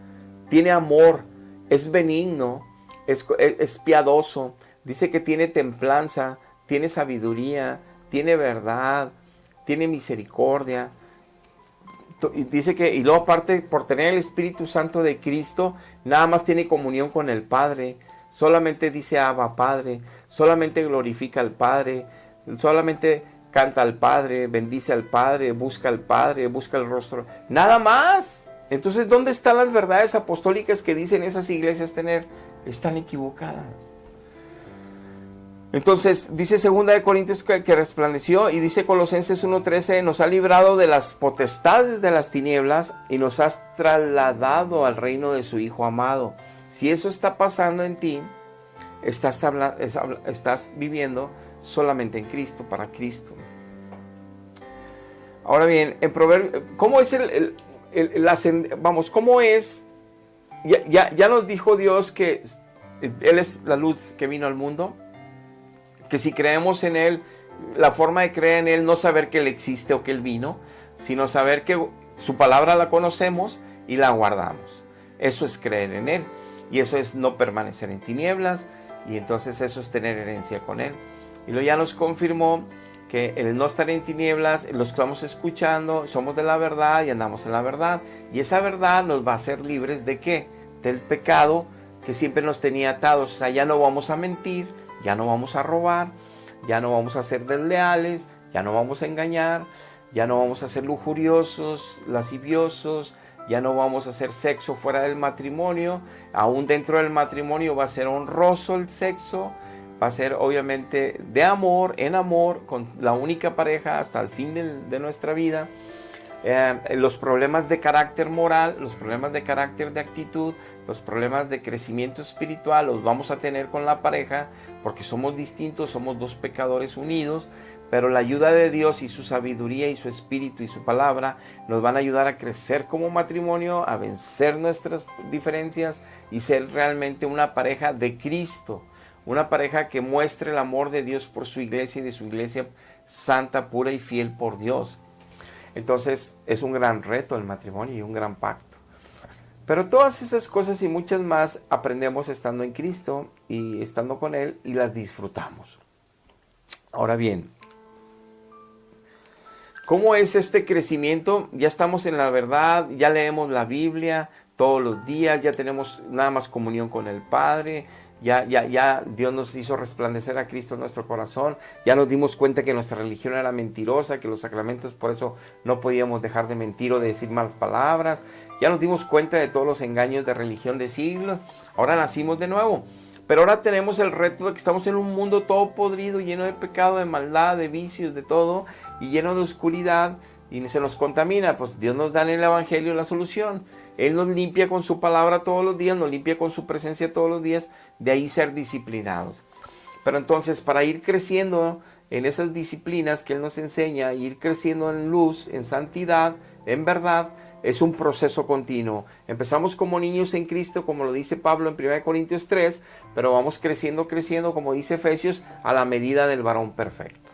tiene amor, es benigno, es piadoso. Dice que tiene templanza, tiene sabiduría, tiene verdad, tiene misericordia. Y dice que, y luego aparte, por tener el Espíritu Santo de Cristo, nada más tiene comunión con el Padre. Solamente dice Abba Padre, solamente glorifica al Padre, solamente canta al Padre, bendice al Padre, busca el rostro. Nada más. Entonces, ¿dónde están las verdades apostólicas que dicen esas iglesias tener? Están equivocadas. Entonces, dice 2 Corintios que resplandeció, y dice Colosenses 1:13, nos ha librado de las potestades de las tinieblas y nos has trasladado al reino de su Hijo amado. Si eso está pasando en ti, estás viviendo solamente en Cristo, para Cristo. Ahora bien, en Proverbios, ¿cómo es cómo es? Ya nos dijo Dios que Él es la luz que vino al mundo, que si creemos en Él, la forma de creer en Él, no saber que Él existe o que Él vino, sino saber que su palabra la conocemos y la guardamos. Eso es creer en Él, y eso es no permanecer en tinieblas, y entonces eso es tener herencia con Él. Y luego ya nos confirmó que el no estar en tinieblas, los que estamos escuchando, somos de la verdad y andamos en la verdad. Y esa verdad nos va a hacer libres ¿de qué? Del pecado que siempre nos tenía atados. O sea, ya no vamos a mentir, ya no vamos a robar, ya no vamos a ser desleales, ya no vamos a engañar, ya no vamos a ser lujuriosos, lasciviosos, ya no vamos a hacer sexo fuera del matrimonio. Aún dentro del matrimonio va a ser honroso el sexo. Va a ser obviamente de amor, en amor, con la única pareja hasta el fin de nuestra vida. Los problemas de carácter moral, los problemas de carácter de actitud, los problemas de crecimiento espiritual los vamos a tener con la pareja, porque somos distintos, somos dos pecadores unidos, pero la ayuda de Dios y su sabiduría y su espíritu y su palabra nos van a ayudar a crecer como matrimonio, a vencer nuestras diferencias y ser realmente una pareja de Cristo. Una pareja que muestre el amor de Dios por su iglesia y de su iglesia santa, pura y fiel por Dios. Entonces es un gran reto el matrimonio y un gran pacto. Pero todas esas cosas y muchas más aprendemos estando en Cristo y estando con Él, y las disfrutamos. Ahora bien, ¿cómo es este crecimiento? Ya estamos en la verdad, ya leemos la Biblia todos los días, ya tenemos nada más comunión con el Padre. Ya Dios nos hizo resplandecer a Cristo en nuestro corazón. Ya nos dimos cuenta que nuestra religión era mentirosa, que los sacramentos por eso no podíamos dejar de mentir o de decir malas palabras. Ya nos dimos cuenta de todos los engaños de religión de siglos. Ahora nacimos de nuevo. Pero ahora tenemos el reto de que estamos en un mundo todo podrido, lleno de pecado, de maldad, de vicios, de todo, y lleno de oscuridad, y se nos contamina. Pues Dios nos da en el Evangelio la solución. Él nos limpia con su palabra todos los días, nos limpia con su presencia todos los días, de ahí ser disciplinados. Pero entonces, para ir creciendo en esas disciplinas que Él nos enseña, ir creciendo en luz, en santidad, en verdad, es un proceso continuo. Empezamos como niños en Cristo, como lo dice Pablo en 1 Corintios 3, pero vamos creciendo, como dice Efesios, a la medida del varón perfecto.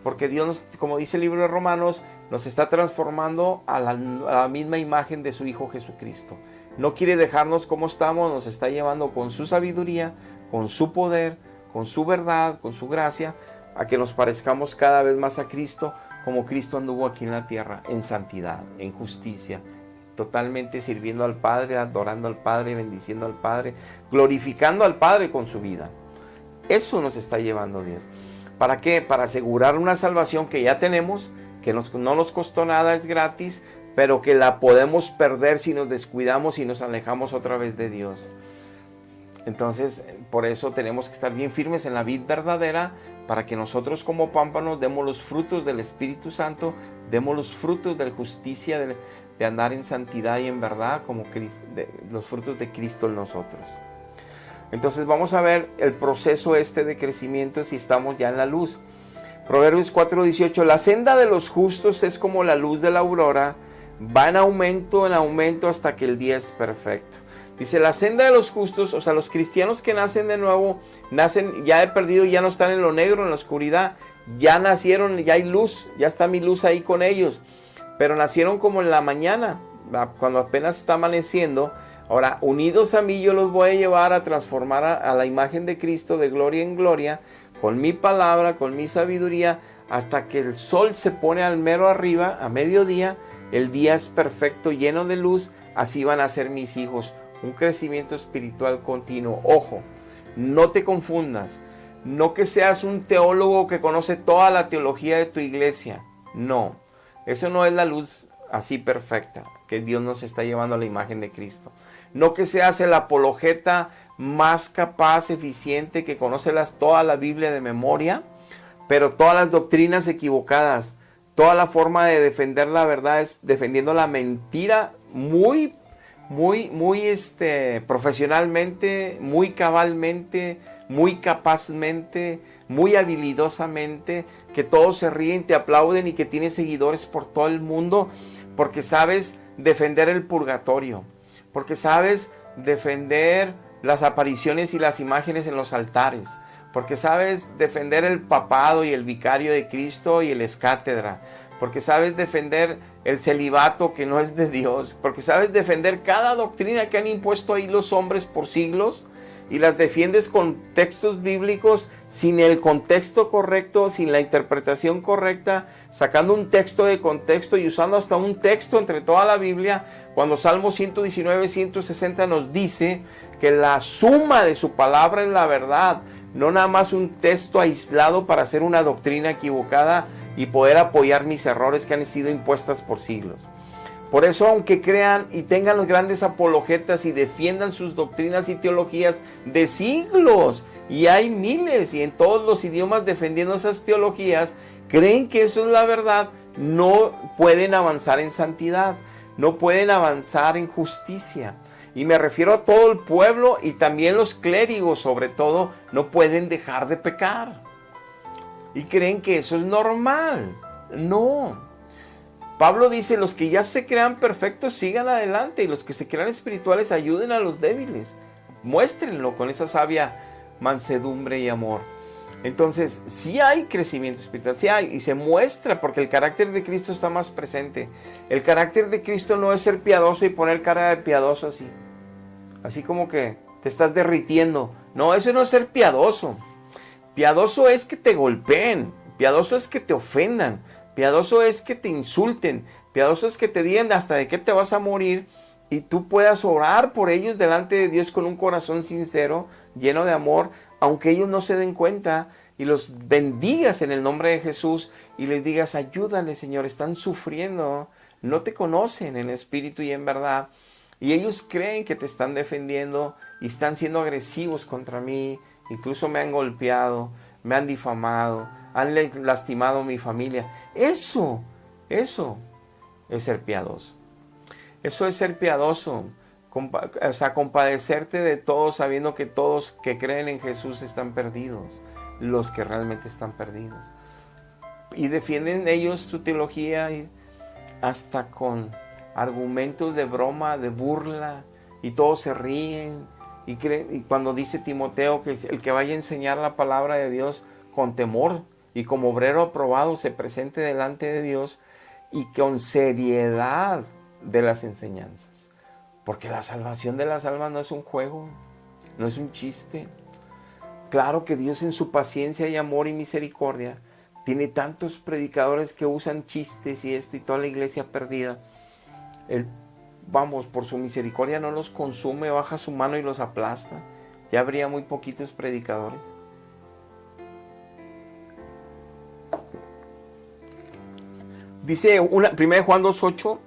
Porque Dios, como dice el libro de Romanos, nos está transformando a la misma imagen de su Hijo Jesucristo. No quiere dejarnos como estamos, nos está llevando con su sabiduría, con su poder, con su verdad, con su gracia, a que nos parezcamos cada vez más a Cristo, como Cristo anduvo aquí en la tierra, en santidad, en justicia, totalmente sirviendo al Padre, adorando al Padre, bendiciendo al Padre, glorificando al Padre con su vida. Eso nos está llevando Dios. ¿Para qué? Para asegurar una salvación que ya tenemos, que no nos costó nada, es gratis, pero que la podemos perder si nos descuidamos y nos alejamos otra vez de Dios. Entonces, por eso tenemos que estar bien firmes en la vid verdadera, para que nosotros como pámpanos demos los frutos del Espíritu Santo, demos los frutos de la justicia, de andar en santidad y en verdad, como los frutos de Cristo en nosotros. Entonces vamos a ver el proceso de crecimiento si estamos ya en la luz. Proverbios 4:18, la senda de los justos es como la luz de la aurora, va en aumento hasta que el día es perfecto. Dice, la senda de los justos, o sea, los cristianos que nacen de nuevo, nacen ya de perdido, ya no están en lo negro, en la oscuridad, ya nacieron, ya hay luz, ya está mi luz ahí con ellos, pero nacieron como en la mañana, cuando apenas está amaneciendo. Ahora, unidos a mí, yo los voy a llevar a transformar a la imagen de Cristo de gloria en gloria, con mi palabra, con mi sabiduría, hasta que el sol se pone al mero arriba, a mediodía, el día es perfecto, lleno de luz, así van a ser mis hijos. Un crecimiento espiritual continuo. Ojo, no te confundas. No que seas un teólogo que conoce toda la teología de tu iglesia. No, eso no es la luz así perfecta que Dios nos está llevando a la imagen de Cristo. No que seas el apologeta más capaz, eficiente, que conoce toda la Biblia de memoria, pero todas las doctrinas equivocadas. Toda la forma de defender la verdad es defendiendo la mentira muy profesionalmente, muy cabalmente, muy capazmente, muy habilidosamente, que todos se ríen, te aplauden y que tienes seguidores por todo el mundo, porque sabes defender el purgatorio, porque sabes defender las apariciones y las imágenes en los altares, porque sabes defender el papado y el vicario de Cristo y el escátedra, porque sabes defender el celibato que no es de Dios, porque sabes defender cada doctrina que han impuesto ahí los hombres por siglos, y las defiendes con textos bíblicos sin el contexto correcto, sin la interpretación correcta, sacando un texto de contexto y usando hasta un texto entre toda la Biblia, cuando Salmo 119, 160 nos dice que la suma de su palabra es la verdad, no nada más un texto aislado para hacer una doctrina equivocada y poder apoyar mis errores que han sido impuestas por siglos. Por eso, aunque crean y tengan los grandes apologetas y defiendan sus doctrinas y teologías de siglos, y hay miles y en todos los idiomas defendiendo esas teologías, creen que eso es la verdad, no pueden avanzar en santidad, no pueden avanzar en justicia. Y me refiero a todo el pueblo y también los clérigos, sobre todo, no pueden dejar de pecar. Y creen que eso es normal. No. Pablo dice, los que ya se crean perfectos sigan adelante y los que se crean espirituales ayuden a los débiles. Muéstrenlo con esa sabia mansedumbre y amor. Entonces, sí hay crecimiento espiritual, sí hay, y se muestra porque el carácter de Cristo está más presente. El carácter de Cristo no es ser piadoso y poner cara de piadoso así como que te estás derritiendo. No, eso no es ser piadoso. Piadoso es que te golpeen, piadoso es que te ofendan, piadoso es que te insulten, piadoso es que te digan hasta de qué te vas a morir y tú puedas orar por ellos delante de Dios con un corazón sincero, lleno de amor, aunque ellos no se den cuenta, y los bendigas en el nombre de Jesús y les digas, ayúdale, Señor, están sufriendo, no te conocen en espíritu y en verdad, y ellos creen que te están defendiendo y están siendo agresivos contra mí, incluso me han golpeado, me han difamado, han lastimado a mi familia. Eso es ser piadoso. Eso es ser piadoso. Compadecerte de todos sabiendo que todos que creen en Jesús están perdidos. Los que realmente están perdidos. Y defienden ellos su teología hasta con argumentos de broma, de burla. Y todos se ríen. Y cuando dice Timoteo que el que vaya a enseñar la palabra de Dios con temor y como obrero aprobado se presente delante de Dios y con seriedad de las enseñanzas. Porque la salvación de las almas no es un juego, no es un chiste. Claro que Dios en su paciencia y amor y misericordia tiene tantos predicadores que usan chistes y esto y toda la iglesia perdida. Él, por su misericordia no los consume, baja su mano y los aplasta. Ya habría muy poquitos predicadores. Dice 1 Juan 2:8,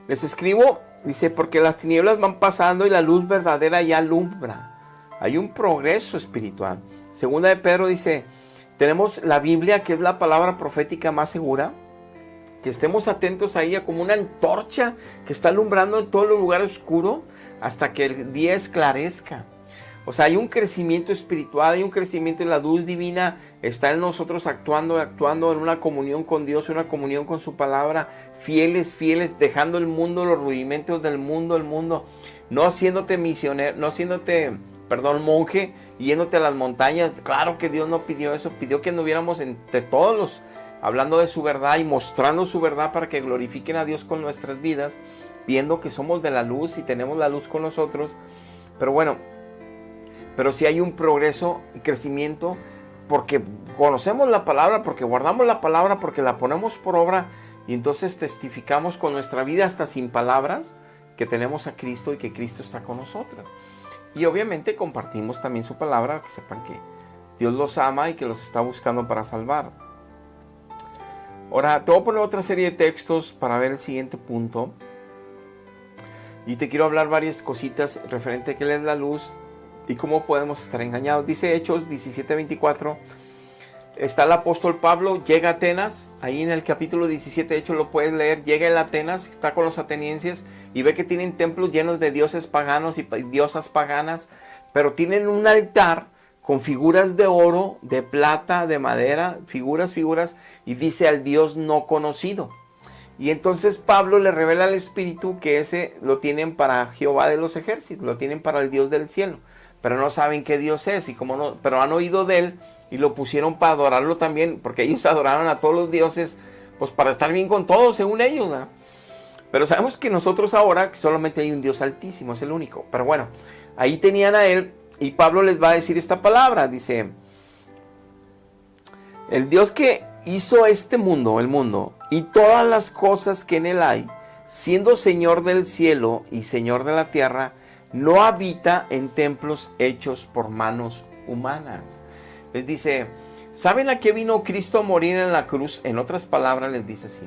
les escribo, dice, porque las tinieblas van pasando y la luz verdadera ya alumbra. Hay un progreso espiritual. Segunda de Pedro dice, tenemos la Biblia, que es la palabra profética más segura, que estemos atentos a ella como una antorcha que está alumbrando en todo lugar oscuro hasta que el día esclarezca. O sea, hay un crecimiento espiritual, hay un crecimiento en la luz divina, está en nosotros actuando en una comunión con Dios, una comunión con su palabra, fieles, dejando el mundo, los rudimentos del mundo, no haciéndote misionero, no haciéndote, monje, yéndote a las montañas. Claro que Dios no pidió eso, pidió que anduviéramos entre todos hablando de su verdad y mostrando su verdad para que glorifiquen a Dios con nuestras vidas, viendo que somos de la luz y tenemos la luz con nosotros. Pero sí hay un progreso y crecimiento porque conocemos la palabra, porque guardamos la palabra, porque la ponemos por obra Y entonces testificamos con nuestra vida, hasta sin palabras, que tenemos a Cristo y que Cristo está con nosotros. Y obviamente compartimos también su palabra, que sepan que Dios los ama y que los está buscando para salvar. Ahora, te voy a poner otra serie de textos para ver el siguiente punto. Y te quiero hablar varias cositas referente a qué es la luz y cómo podemos estar engañados. Dice Hechos 17:24. Está el apóstol Pablo, llega a Atenas, ahí en el capítulo 17 de Hechos lo puedes leer, llega a Atenas, está con los atenienses y ve que tienen templos llenos de dioses paganos y diosas paganas, pero tienen un altar con figuras de oro, de plata, de madera, figuras, y dice al Dios no conocido. Y entonces Pablo le revela al Espíritu que ese lo tienen para Jehová de los ejércitos, lo tienen para el Dios del cielo, pero no saben qué Dios es, y como no, pero han oído de él y lo pusieron para adorarlo también, porque ellos adoraron a todos los dioses, pues para estar bien con todos, según ellos, ¿no? Pero sabemos que nosotros ahora solamente hay un Dios altísimo, es el único. Pero bueno, ahí tenían a él y Pablo les va a decir esta palabra, dice, el Dios que hizo este mundo, el mundo, y todas las cosas que en él hay, siendo Señor del cielo y Señor de la tierra, no habita en templos hechos por manos humanas. Les dice, ¿saben a qué vino Cristo a morir en la cruz? En otras palabras les dice así,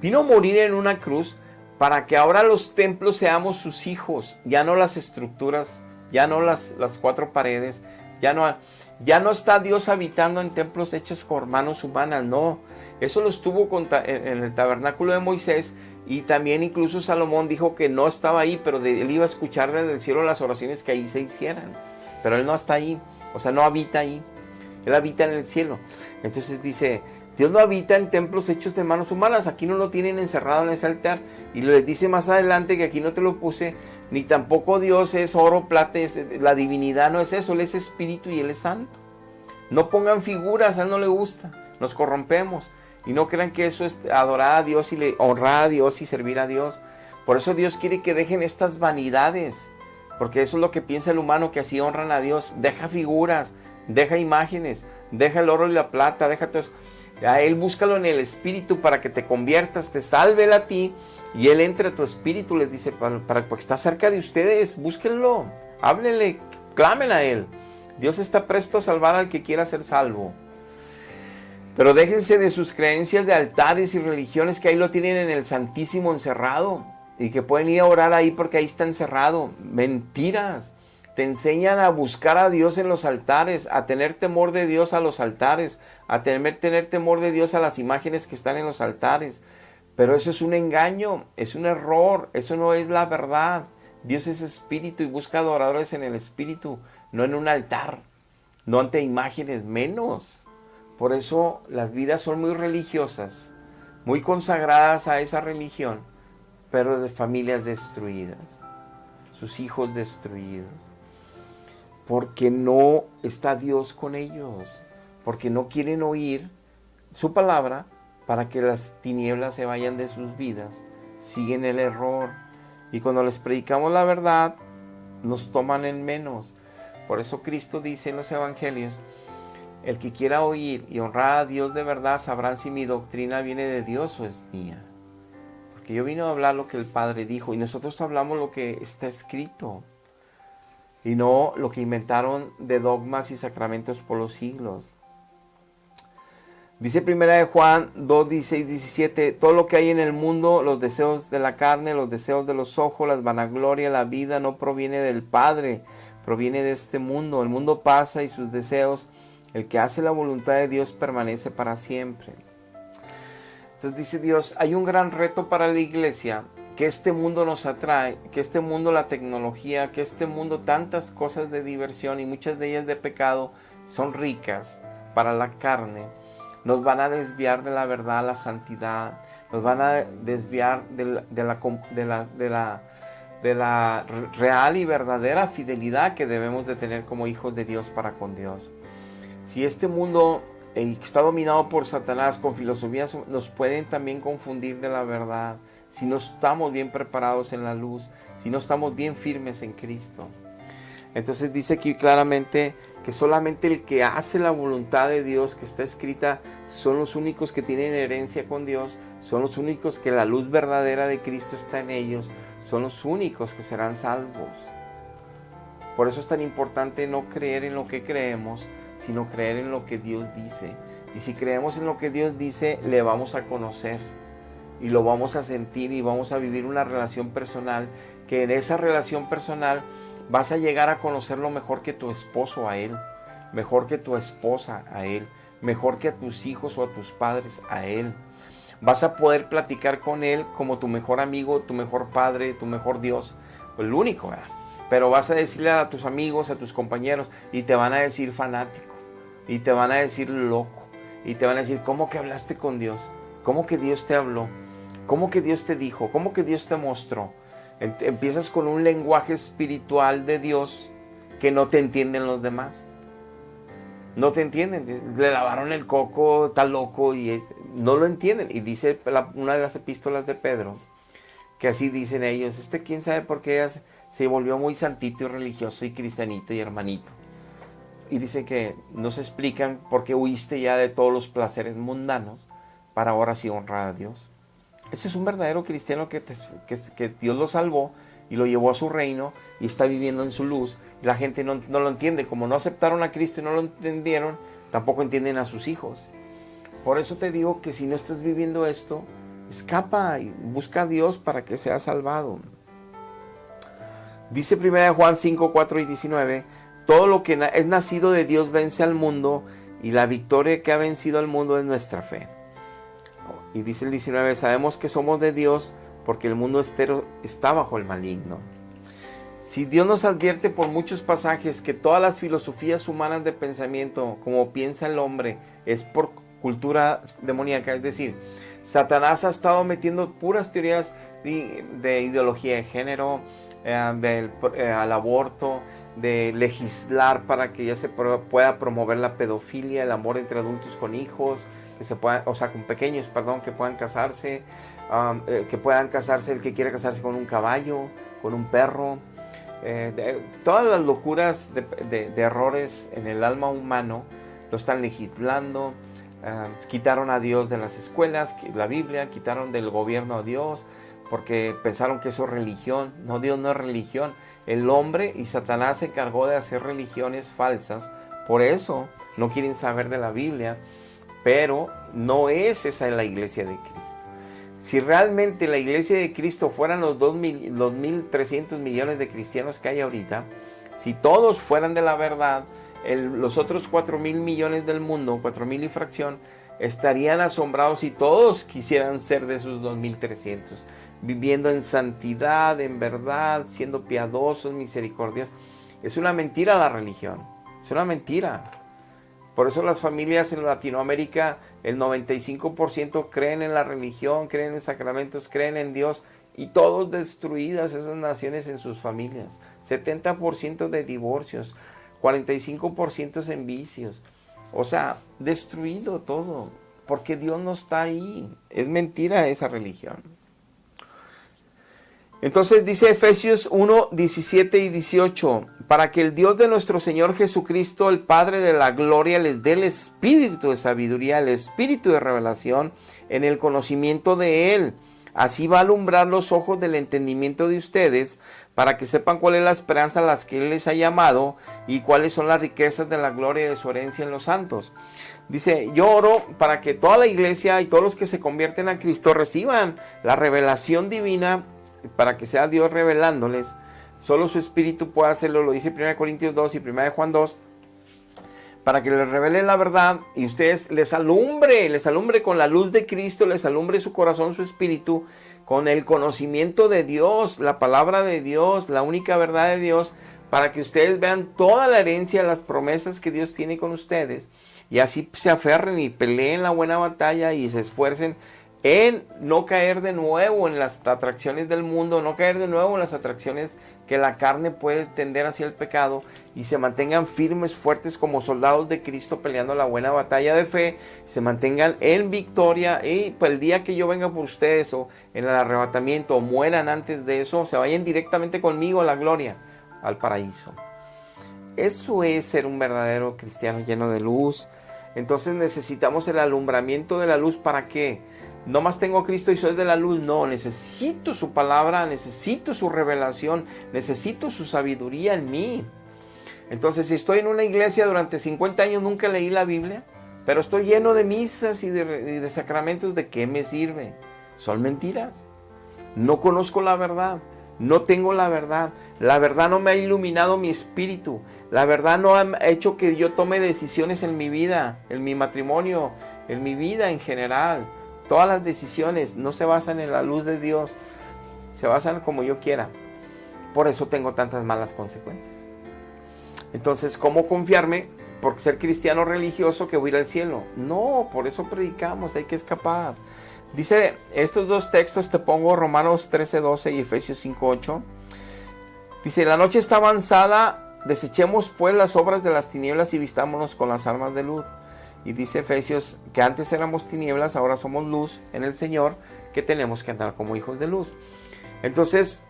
vino a morir en una cruz para que ahora los templos seamos sus hijos, ya no las estructuras, ya no las cuatro paredes, ya no está Dios habitando en templos hechos por manos humanas, no. Eso lo estuvo en el tabernáculo de Moisés, y también incluso Salomón dijo que no estaba ahí, pero él iba a escuchar desde el cielo las oraciones que ahí se hicieran. Pero él no está ahí, o sea, no habita ahí. Él habita en el cielo. Entonces dice, Dios no habita en templos hechos de manos humanas. Aquí no lo tienen encerrado en ese altar. Y les dice más adelante que aquí no te lo puse, ni tampoco Dios es oro, plata, la divinidad no es eso. Él es espíritu y Él es santo. No pongan figuras, a Él no le gusta. Nos corrompemos. Y no crean que eso es adorar a Dios y honrar a Dios y servir a Dios. Por eso Dios quiere que dejen estas vanidades. Porque eso es lo que piensa el humano, que así honran a Dios. Deja figuras. Deja imágenes, deja el oro y la plata, déjate eso. A Él búscalo en el espíritu para que te conviertas, te salve Él a ti y Él entre a tu espíritu, les dice, porque está cerca de ustedes, búsquenlo, háblenle, clamen a Él. Dios está presto a salvar al que quiera ser salvo. Pero déjense de sus creencias de altares y religiones que ahí lo tienen en el Santísimo encerrado y que pueden ir a orar ahí porque ahí está encerrado. Mentiras. Te enseñan a buscar a Dios en los altares, a tener temor de Dios a los altares, a tener temor de Dios a las imágenes que están en los altares. Pero eso es un engaño, es un error, eso no es la verdad. Dios es espíritu y busca adoradores en el espíritu, no en un altar, no ante imágenes, menos. Por eso las vidas son muy religiosas, muy consagradas a esa religión, pero de familias destruidas, sus hijos destruidos. Porque no está Dios con ellos, porque no quieren oír su palabra para que las tinieblas se vayan de sus vidas, siguen el error, y cuando les predicamos la verdad, nos toman en menos. Por eso Cristo dice en los evangelios, el que quiera oír y honrar a Dios de verdad, sabrán si mi doctrina viene de Dios o es mía. Porque yo vine a hablar lo que el Padre dijo, y nosotros hablamos lo que está escrito, y no lo que inventaron de dogmas y sacramentos por los siglos. Dice 1 Juan 2, 16, 17, todo lo que hay en el mundo, los deseos de la carne, los deseos de los ojos, las vanaglorias, la vida, no proviene del Padre, proviene de este mundo. El mundo pasa y sus deseos, el que hace la voluntad de Dios permanece para siempre. Entonces dice Dios, hay un gran reto para la iglesia, que este mundo nos atrae, que este mundo, la tecnología, que este mundo, tantas cosas de diversión y muchas de ellas de pecado, son ricas para la carne, nos van a desviar de la verdad, la santidad, nos van a desviar de la real y verdadera fidelidad que debemos de tener como hijos de Dios para con Dios. Si este mundo está dominado por Satanás con filosofías, nos pueden también confundir de la verdad, si no estamos bien preparados en la luz, si no estamos bien firmes en Cristo. Entonces dice aquí claramente que solamente el que hace la voluntad de Dios que está escrita son los únicos que tienen herencia con Dios, son los únicos que la luz verdadera de Cristo está en ellos, son los únicos que serán salvos. Por eso es tan importante no creer en lo que creemos, sino creer en lo que Dios dice. Y si creemos en lo que Dios dice, le vamos a conocer y lo vamos a sentir y vamos a vivir una relación personal, que en esa relación personal vas a llegar a conocerlo mejor que tu esposo a Él, mejor que tu esposa a Él, mejor que a tus hijos o a tus padres a Él. Vas a poder platicar con Él como tu mejor amigo, tu mejor padre, tu mejor Dios, el único, ¿verdad? Pero vas a decirle a tus amigos, a tus compañeros, y te van a decir fanático, y te van a decir loco, y te van a decir, ¿cómo que hablaste con Dios? ¿Cómo que Dios te habló? ¿Cómo que Dios te dijo? ¿Cómo que Dios te mostró? Empiezas con un lenguaje espiritual de Dios que no te entienden los demás. No te entienden. Le lavaron el coco, está loco, y no lo entienden. Y dice una de las epístolas de Pedro, que así dicen ellos, quién sabe por qué se volvió muy santito y religioso y cristianito y hermanito. Y dice que no se explican por qué huiste ya de todos los placeres mundanos para ahora sí honrar a Dios. Ese es un verdadero cristiano que Dios lo salvó y lo llevó a su reino y está viviendo en su luz. Y la gente no lo entiende. Como no aceptaron a Cristo y no lo entendieron, tampoco entienden a sus hijos. Por eso te digo que si no estás viviendo esto, escapa y busca a Dios para que seas salvado. Dice 1 Juan 5, 4 y 19, todo lo que es nacido de Dios vence al mundo, y la victoria que ha vencido al mundo es nuestra fe. Y dice el 19, sabemos que somos de Dios porque el mundo entero está bajo el maligno. Si Dios nos advierte por muchos pasajes que todas las filosofías humanas de pensamiento, como piensa el hombre, es por cultura demoníaca, es decir, Satanás ha estado metiendo puras teorías de ideología de género, al aborto, de legislar para que ya se pueda promover la pedofilia, el amor entre adultos con hijos, que se puedan, o sea, con pequeños, perdón, que puedan casarse, el que quiera casarse con un caballo, con un perro, todas las locuras de errores en el alma humano lo están legislando. Quitaron a Dios de las escuelas, la Biblia, quitaron del gobierno a Dios, porque pensaron que eso es religión. No, Dios no es religión. El hombre y Satanás se encargó de hacer religiones falsas, por eso no quieren saber de la Biblia, pero no es esa la iglesia de Cristo. Si realmente la iglesia de Cristo fueran los 1.300 millones de cristianos que hay ahorita, si todos fueran de la verdad, los otros 4.000 millones del mundo, 4.000 y fracción, estarían asombrados si todos quisieran ser de esos 2.300, viviendo en santidad, en verdad, siendo piadosos, misericordiosos. Es una mentira la religión, es una mentira. Por eso las familias en Latinoamérica, el 95% creen en la religión, creen en sacramentos, creen en Dios, y todos destruidas esas naciones en sus familias. 70% de divorcios, 45% en vicios. O sea, destruido todo, porque Dios no está ahí. Es mentira esa religión. Entonces dice Efesios 1, 17 y 18, para que el Dios de nuestro Señor Jesucristo, el Padre de la gloria, les dé el espíritu de sabiduría, el espíritu de revelación en el conocimiento de Él. Así va a alumbrar los ojos del entendimiento de ustedes, para que sepan cuál es la esperanza a la que Él les ha llamado y cuáles son las riquezas de la gloria de su herencia en los santos. Dice, yo oro para que toda la iglesia y todos los que se convierten a Cristo reciban la revelación divina, para que sea Dios revelándoles. Solo su espíritu puede hacerlo, lo dice 1 Corintios 2 y 1 Juan 2, para que les revele la verdad y ustedes les alumbre con la luz de Cristo, les alumbre su corazón, su espíritu, con el conocimiento de Dios, la palabra de Dios, la única verdad de Dios, para que ustedes vean toda la herencia, las promesas que Dios tiene con ustedes, y así se aferren y peleen la buena batalla y se esfuercen en no caer de nuevo en las atracciones del mundo, no caer de nuevo en las atracciones que la carne puede tender hacia el pecado, y se mantengan firmes, fuertes como soldados de Cristo peleando la buena batalla de fe, se mantengan en victoria, y pues el día que yo venga por ustedes o en el arrebatamiento o mueran antes de eso, se vayan directamente conmigo a la gloria, al paraíso. Eso es ser un verdadero cristiano lleno de luz. Entonces necesitamos el alumbramiento de la luz. ¿Para qué? No más tengo a Cristo y soy de la luz. No, necesito su palabra, necesito su revelación, necesito su sabiduría en mí. Entonces, si estoy en una iglesia durante 50 años, nunca leí la Biblia, pero estoy lleno de misas y de sacramentos, ¿de qué me sirve? Son mentiras. No conozco la verdad, no tengo la verdad no me ha iluminado mi espíritu, la verdad no ha hecho que yo tome decisiones en mi vida, en mi matrimonio, en mi vida en general. Todas las decisiones no se basan en la luz de Dios, se basan como yo quiera. Por eso tengo tantas malas consecuencias. Entonces, ¿cómo confiarme por ser cristiano religioso que voy a ir al cielo? No, por eso predicamos, hay que escapar. Dice, estos dos textos te pongo, Romanos 13:12 y Efesios 5:8. Dice, la noche está avanzada, desechemos pues las obras de las tinieblas y vistámonos con las armas de luz. Y dice Efesios que antes éramos tinieblas, ahora somos luz en el Señor, que tenemos que andar como hijos de luz. Entonces,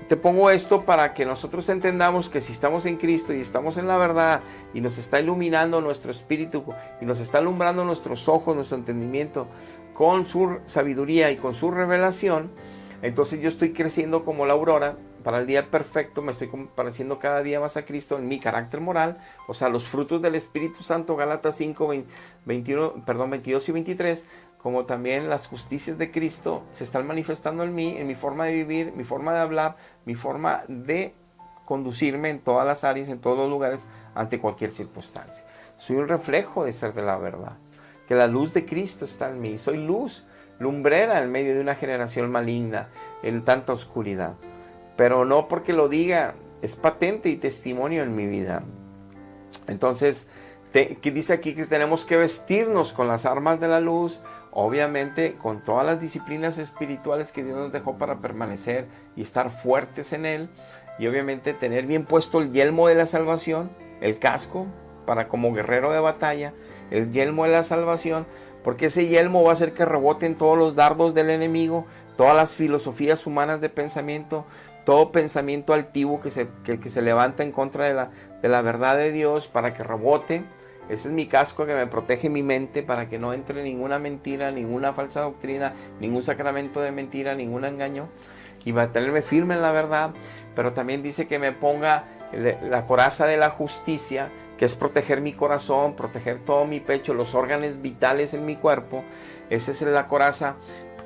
te pongo esto para que nosotros entendamos que si estamos en Cristo y estamos en la verdad y nos está iluminando nuestro espíritu y nos está alumbrando nuestros ojos, nuestro entendimiento con su sabiduría y con su revelación, entonces yo estoy creciendo como la aurora. Para el día perfecto me estoy pareciendo cada día más a Cristo en mi carácter moral, o sea, los frutos del Espíritu Santo, Gálatas 5, 22 y 23, como también las justicias de Cristo se están manifestando en mí, en mi forma de vivir, mi forma de hablar, mi forma de conducirme en todas las áreas, en todos los lugares, ante cualquier circunstancia. Soy un reflejo de ser de la verdad, que la luz de Cristo está en mí, soy luz, lumbrera en medio de una generación maligna, en tanta oscuridad. Pero no porque lo diga, es patente y testimonio en mi vida. Entonces, que dice aquí que tenemos que vestirnos con las armas de la luz, obviamente con todas las disciplinas espirituales que Dios nos dejó para permanecer y estar fuertes en Él, y obviamente tener bien puesto el yelmo de la salvación, el casco, para como guerrero de batalla, el yelmo de la salvación, porque ese yelmo va a hacer que reboten todos los dardos del enemigo, todas las filosofías humanas de pensamiento, todo pensamiento altivo que se levanta en contra de la verdad de Dios, para que rebote. Ese es mi casco que me protege mi mente para que no entre ninguna mentira, ninguna falsa doctrina, ningún sacramento de mentira, ningún engaño. Y va a tenerme firme en la verdad. Pero también dice que me ponga la coraza de la justicia, que es proteger mi corazón, proteger todo mi pecho, los órganos vitales en mi cuerpo. Esa es la coraza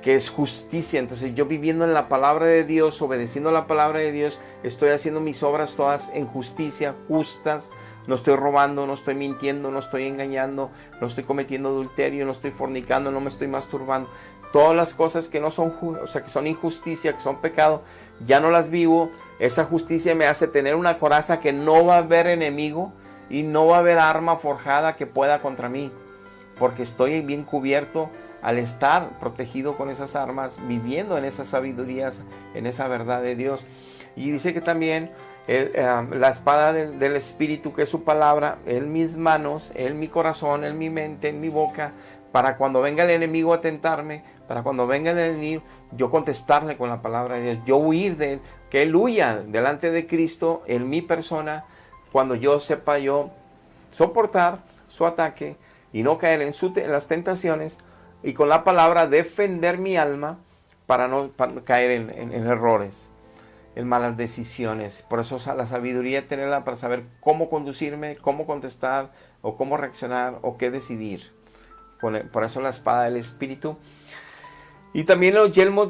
que es justicia. Entonces yo viviendo en la palabra de Dios, obedeciendo la palabra de Dios, estoy haciendo mis obras todas en justicia, justas. No estoy robando, no estoy mintiendo, no estoy engañando, no estoy cometiendo adulterio, no estoy fornicando, no me estoy masturbando. Todas las cosas que no son, o sea, que son injusticia, que son pecado, ya no las vivo. Esa justicia me hace tener una coraza que no va a haber enemigo y no va a haber arma forjada que pueda contra mí, porque estoy bien cubierto al estar protegido con esas armas, viviendo en esas sabidurías, en esa verdad de Dios. Y dice que también la espada del Espíritu, que es su palabra, en mis manos, en mi corazón, en mi mente, en mi boca, para cuando venga el enemigo a tentarme, para cuando venga el enemigo, yo contestarle con la palabra de Dios, yo huir de él, que él huya delante de Cristo en mi persona, cuando yo sepa yo soportar su ataque y no caer en las tentaciones, y con la palabra defender mi alma para no caer en errores, en malas decisiones. Por eso la sabiduría, tenerla para saber cómo conducirme, cómo contestar, o cómo reaccionar, o qué decidir. Por eso la espada del Espíritu. Y también los yelmos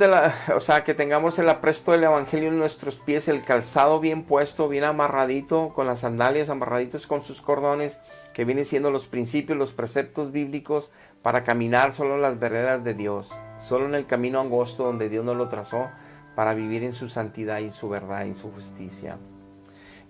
o sea, que tengamos el apresto del Evangelio en nuestros pies, el calzado bien puesto, bien amarradito, con las sandalias amarraditos con sus cordones, que vienen siendo los principios, los preceptos bíblicos, para caminar solo en las veredas de Dios, solo en el camino angosto donde Dios nos lo trazó, para vivir en su santidad y en su verdad y en su justicia.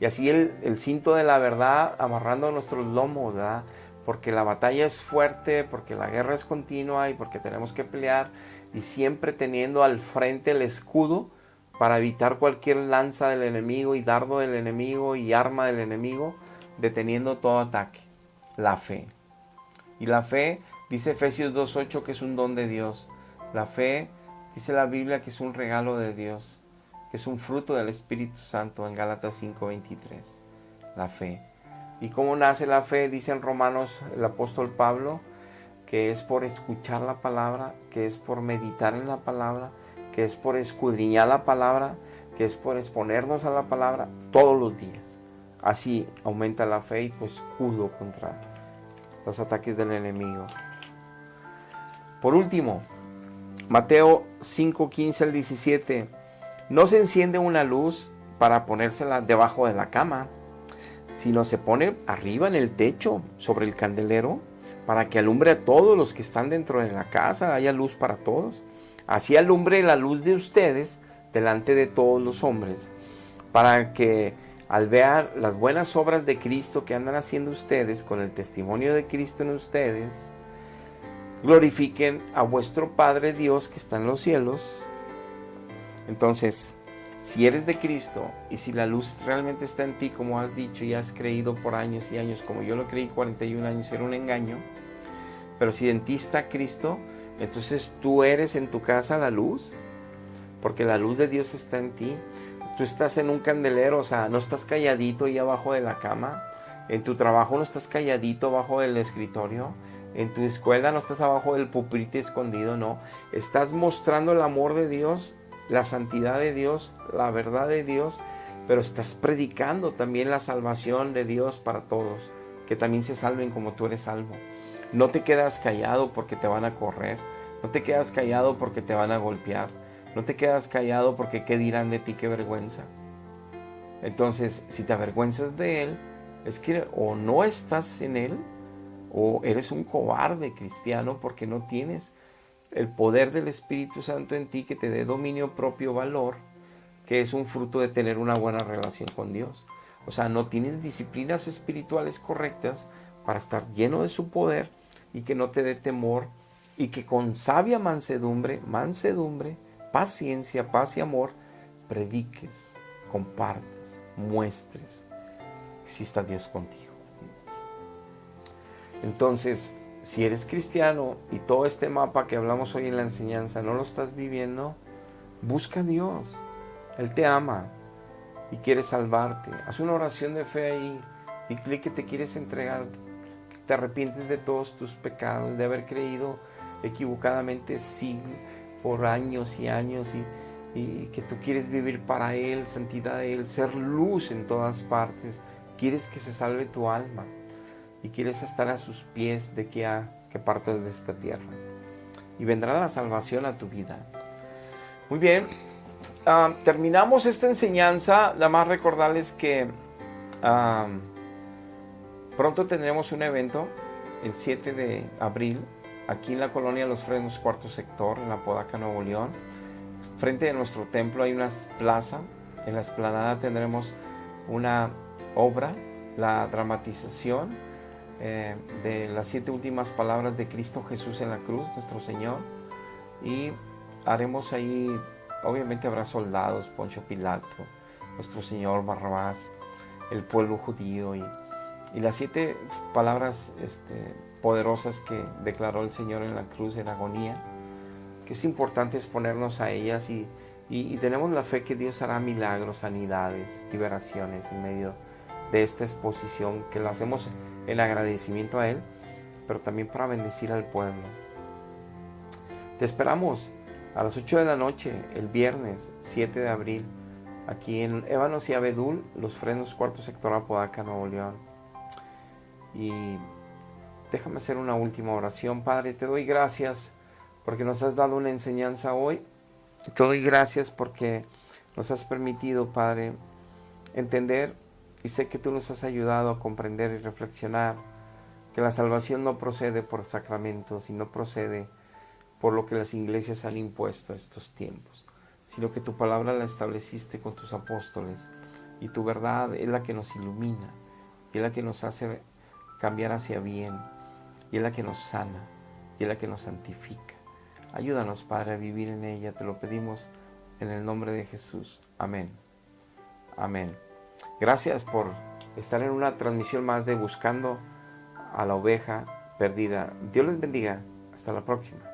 Y así el cinto de la verdad amarrando nuestros lomos, ¿verdad? Porque la batalla es fuerte, porque la guerra es continua y porque tenemos que pelear, y siempre teniendo al frente el escudo para evitar cualquier lanza del enemigo y dardo del enemigo y arma del enemigo, deteniendo todo ataque. La fe. Y la fe, dice Efesios 2:8, que es un don de Dios. La fe, dice la Biblia, que es un regalo de Dios, que es un fruto del Espíritu Santo en Gálatas 5:23. La fe. ¿Y cómo nace la fe? Dice en Romanos el apóstol Pablo, que es por escuchar la palabra, que es por meditar en la palabra, que es por escudriñar la palabra, que es por exponernos a la palabra todos los días. Así aumenta la fe y tu escudo contra los ataques del enemigo. Por último, Mateo 5:15 al 17. No se enciende una luz para ponérsela debajo de la cama, sino se pone arriba en el techo, sobre el candelero, para que alumbre a todos los que están dentro de la casa, haya luz para todos. Así alumbre la luz de ustedes delante de todos los hombres, para que al ver las buenas obras de Cristo que andan haciendo ustedes, con el testimonio de Cristo en ustedes, glorifiquen a vuestro Padre Dios que está en los cielos. Entonces, si eres de Cristo y si la luz realmente está en ti, como has dicho y has creído por años y años, como yo lo creí 41 años, era un engaño, pero si en ti está Cristo, entonces tú eres en tu casa la luz, porque la luz de Dios está en ti. Tú estás en un candelero, o sea, no estás calladito ahí abajo de la cama. En tu trabajo no estás calladito abajo del escritorio. En tu escuela no estás abajo del pupitre escondido, no. Estás mostrando el amor de Dios, la santidad de Dios, la verdad de Dios, pero estás predicando también la salvación de Dios para todos, que también se salven como tú eres salvo. No te quedas callado porque te van a correr, no te quedas callado porque te van a golpear, no te quedas callado porque qué dirán de ti, qué vergüenza. Entonces, si te avergüenzas de Él, es que o no estás en Él, o eres un cobarde cristiano porque no tienes el poder del Espíritu Santo en ti que te dé dominio propio, valor, que es un fruto de tener una buena relación con Dios. O sea, no tienes disciplinas espirituales correctas para estar lleno de su poder y que no te dé temor y que con sabia mansedumbre, paciencia, paz y amor, prediques, compartes, muestres si está Dios contigo. Entonces, si eres cristiano y todo este mapa que hablamos hoy en la enseñanza no lo estás viviendo, busca a Dios. Él te ama y quiere salvarte. Haz una oración de fe ahí. Dile que te quieres entregar, que te arrepientes de todos tus pecados, de haber creído equivocadamente sí por años y años y que tú quieres vivir para Él, santidad de Él, ser luz en todas partes. Quieres que se salve tu alma y quieres estar a sus pies de que partes de esta tierra. Y vendrá la salvación a tu vida. Muy bien, terminamos esta enseñanza. Nada más recordarles que pronto tendremos un evento el 7 de abril aquí en la colonia Los Fresnos, cuarto sector, en la Apodaca, Nuevo León. Frente de nuestro templo hay una plaza. En la explanada tendremos una obra, la dramatización de las 7 últimas palabras de Cristo Jesús en la cruz, nuestro Señor. Y haremos ahí, obviamente habrá soldados, Poncio Pilato, nuestro Señor Barrabás, el pueblo judío y las 7 palabras poderosas que declaró el Señor en la cruz en agonía, que es importante exponernos a ellas y tenemos la fe que Dios hará milagros, sanidades, liberaciones en medio de esta exposición, que la hacemos en agradecimiento a Él, pero también para bendecir al pueblo. Te esperamos a las 8 de la noche, el viernes 7 de abril, aquí en Ébanos y Abedul, Los Fresnos, cuarto sector, Apodaca, Nuevo León. Y déjame hacer una última oración. Padre, te doy gracias porque nos has dado una enseñanza hoy. Te doy gracias porque nos has permitido, Padre, entender, y sé que tú nos has ayudado a comprender y reflexionar que la salvación no procede por sacramentos, sino procede por lo que las iglesias han impuesto a estos tiempos, sino que tu palabra la estableciste con tus apóstoles y tu verdad es la que nos ilumina y es la que nos hace cambiar hacia bien y es la que nos sana y es la que nos santifica. Ayúdanos, Padre, a vivir en ella, te lo pedimos en el nombre de Jesús. Amén. Amén. Gracias por estar en una transmisión más de Buscando a la Oveja Perdida. Dios les bendiga. Hasta la próxima.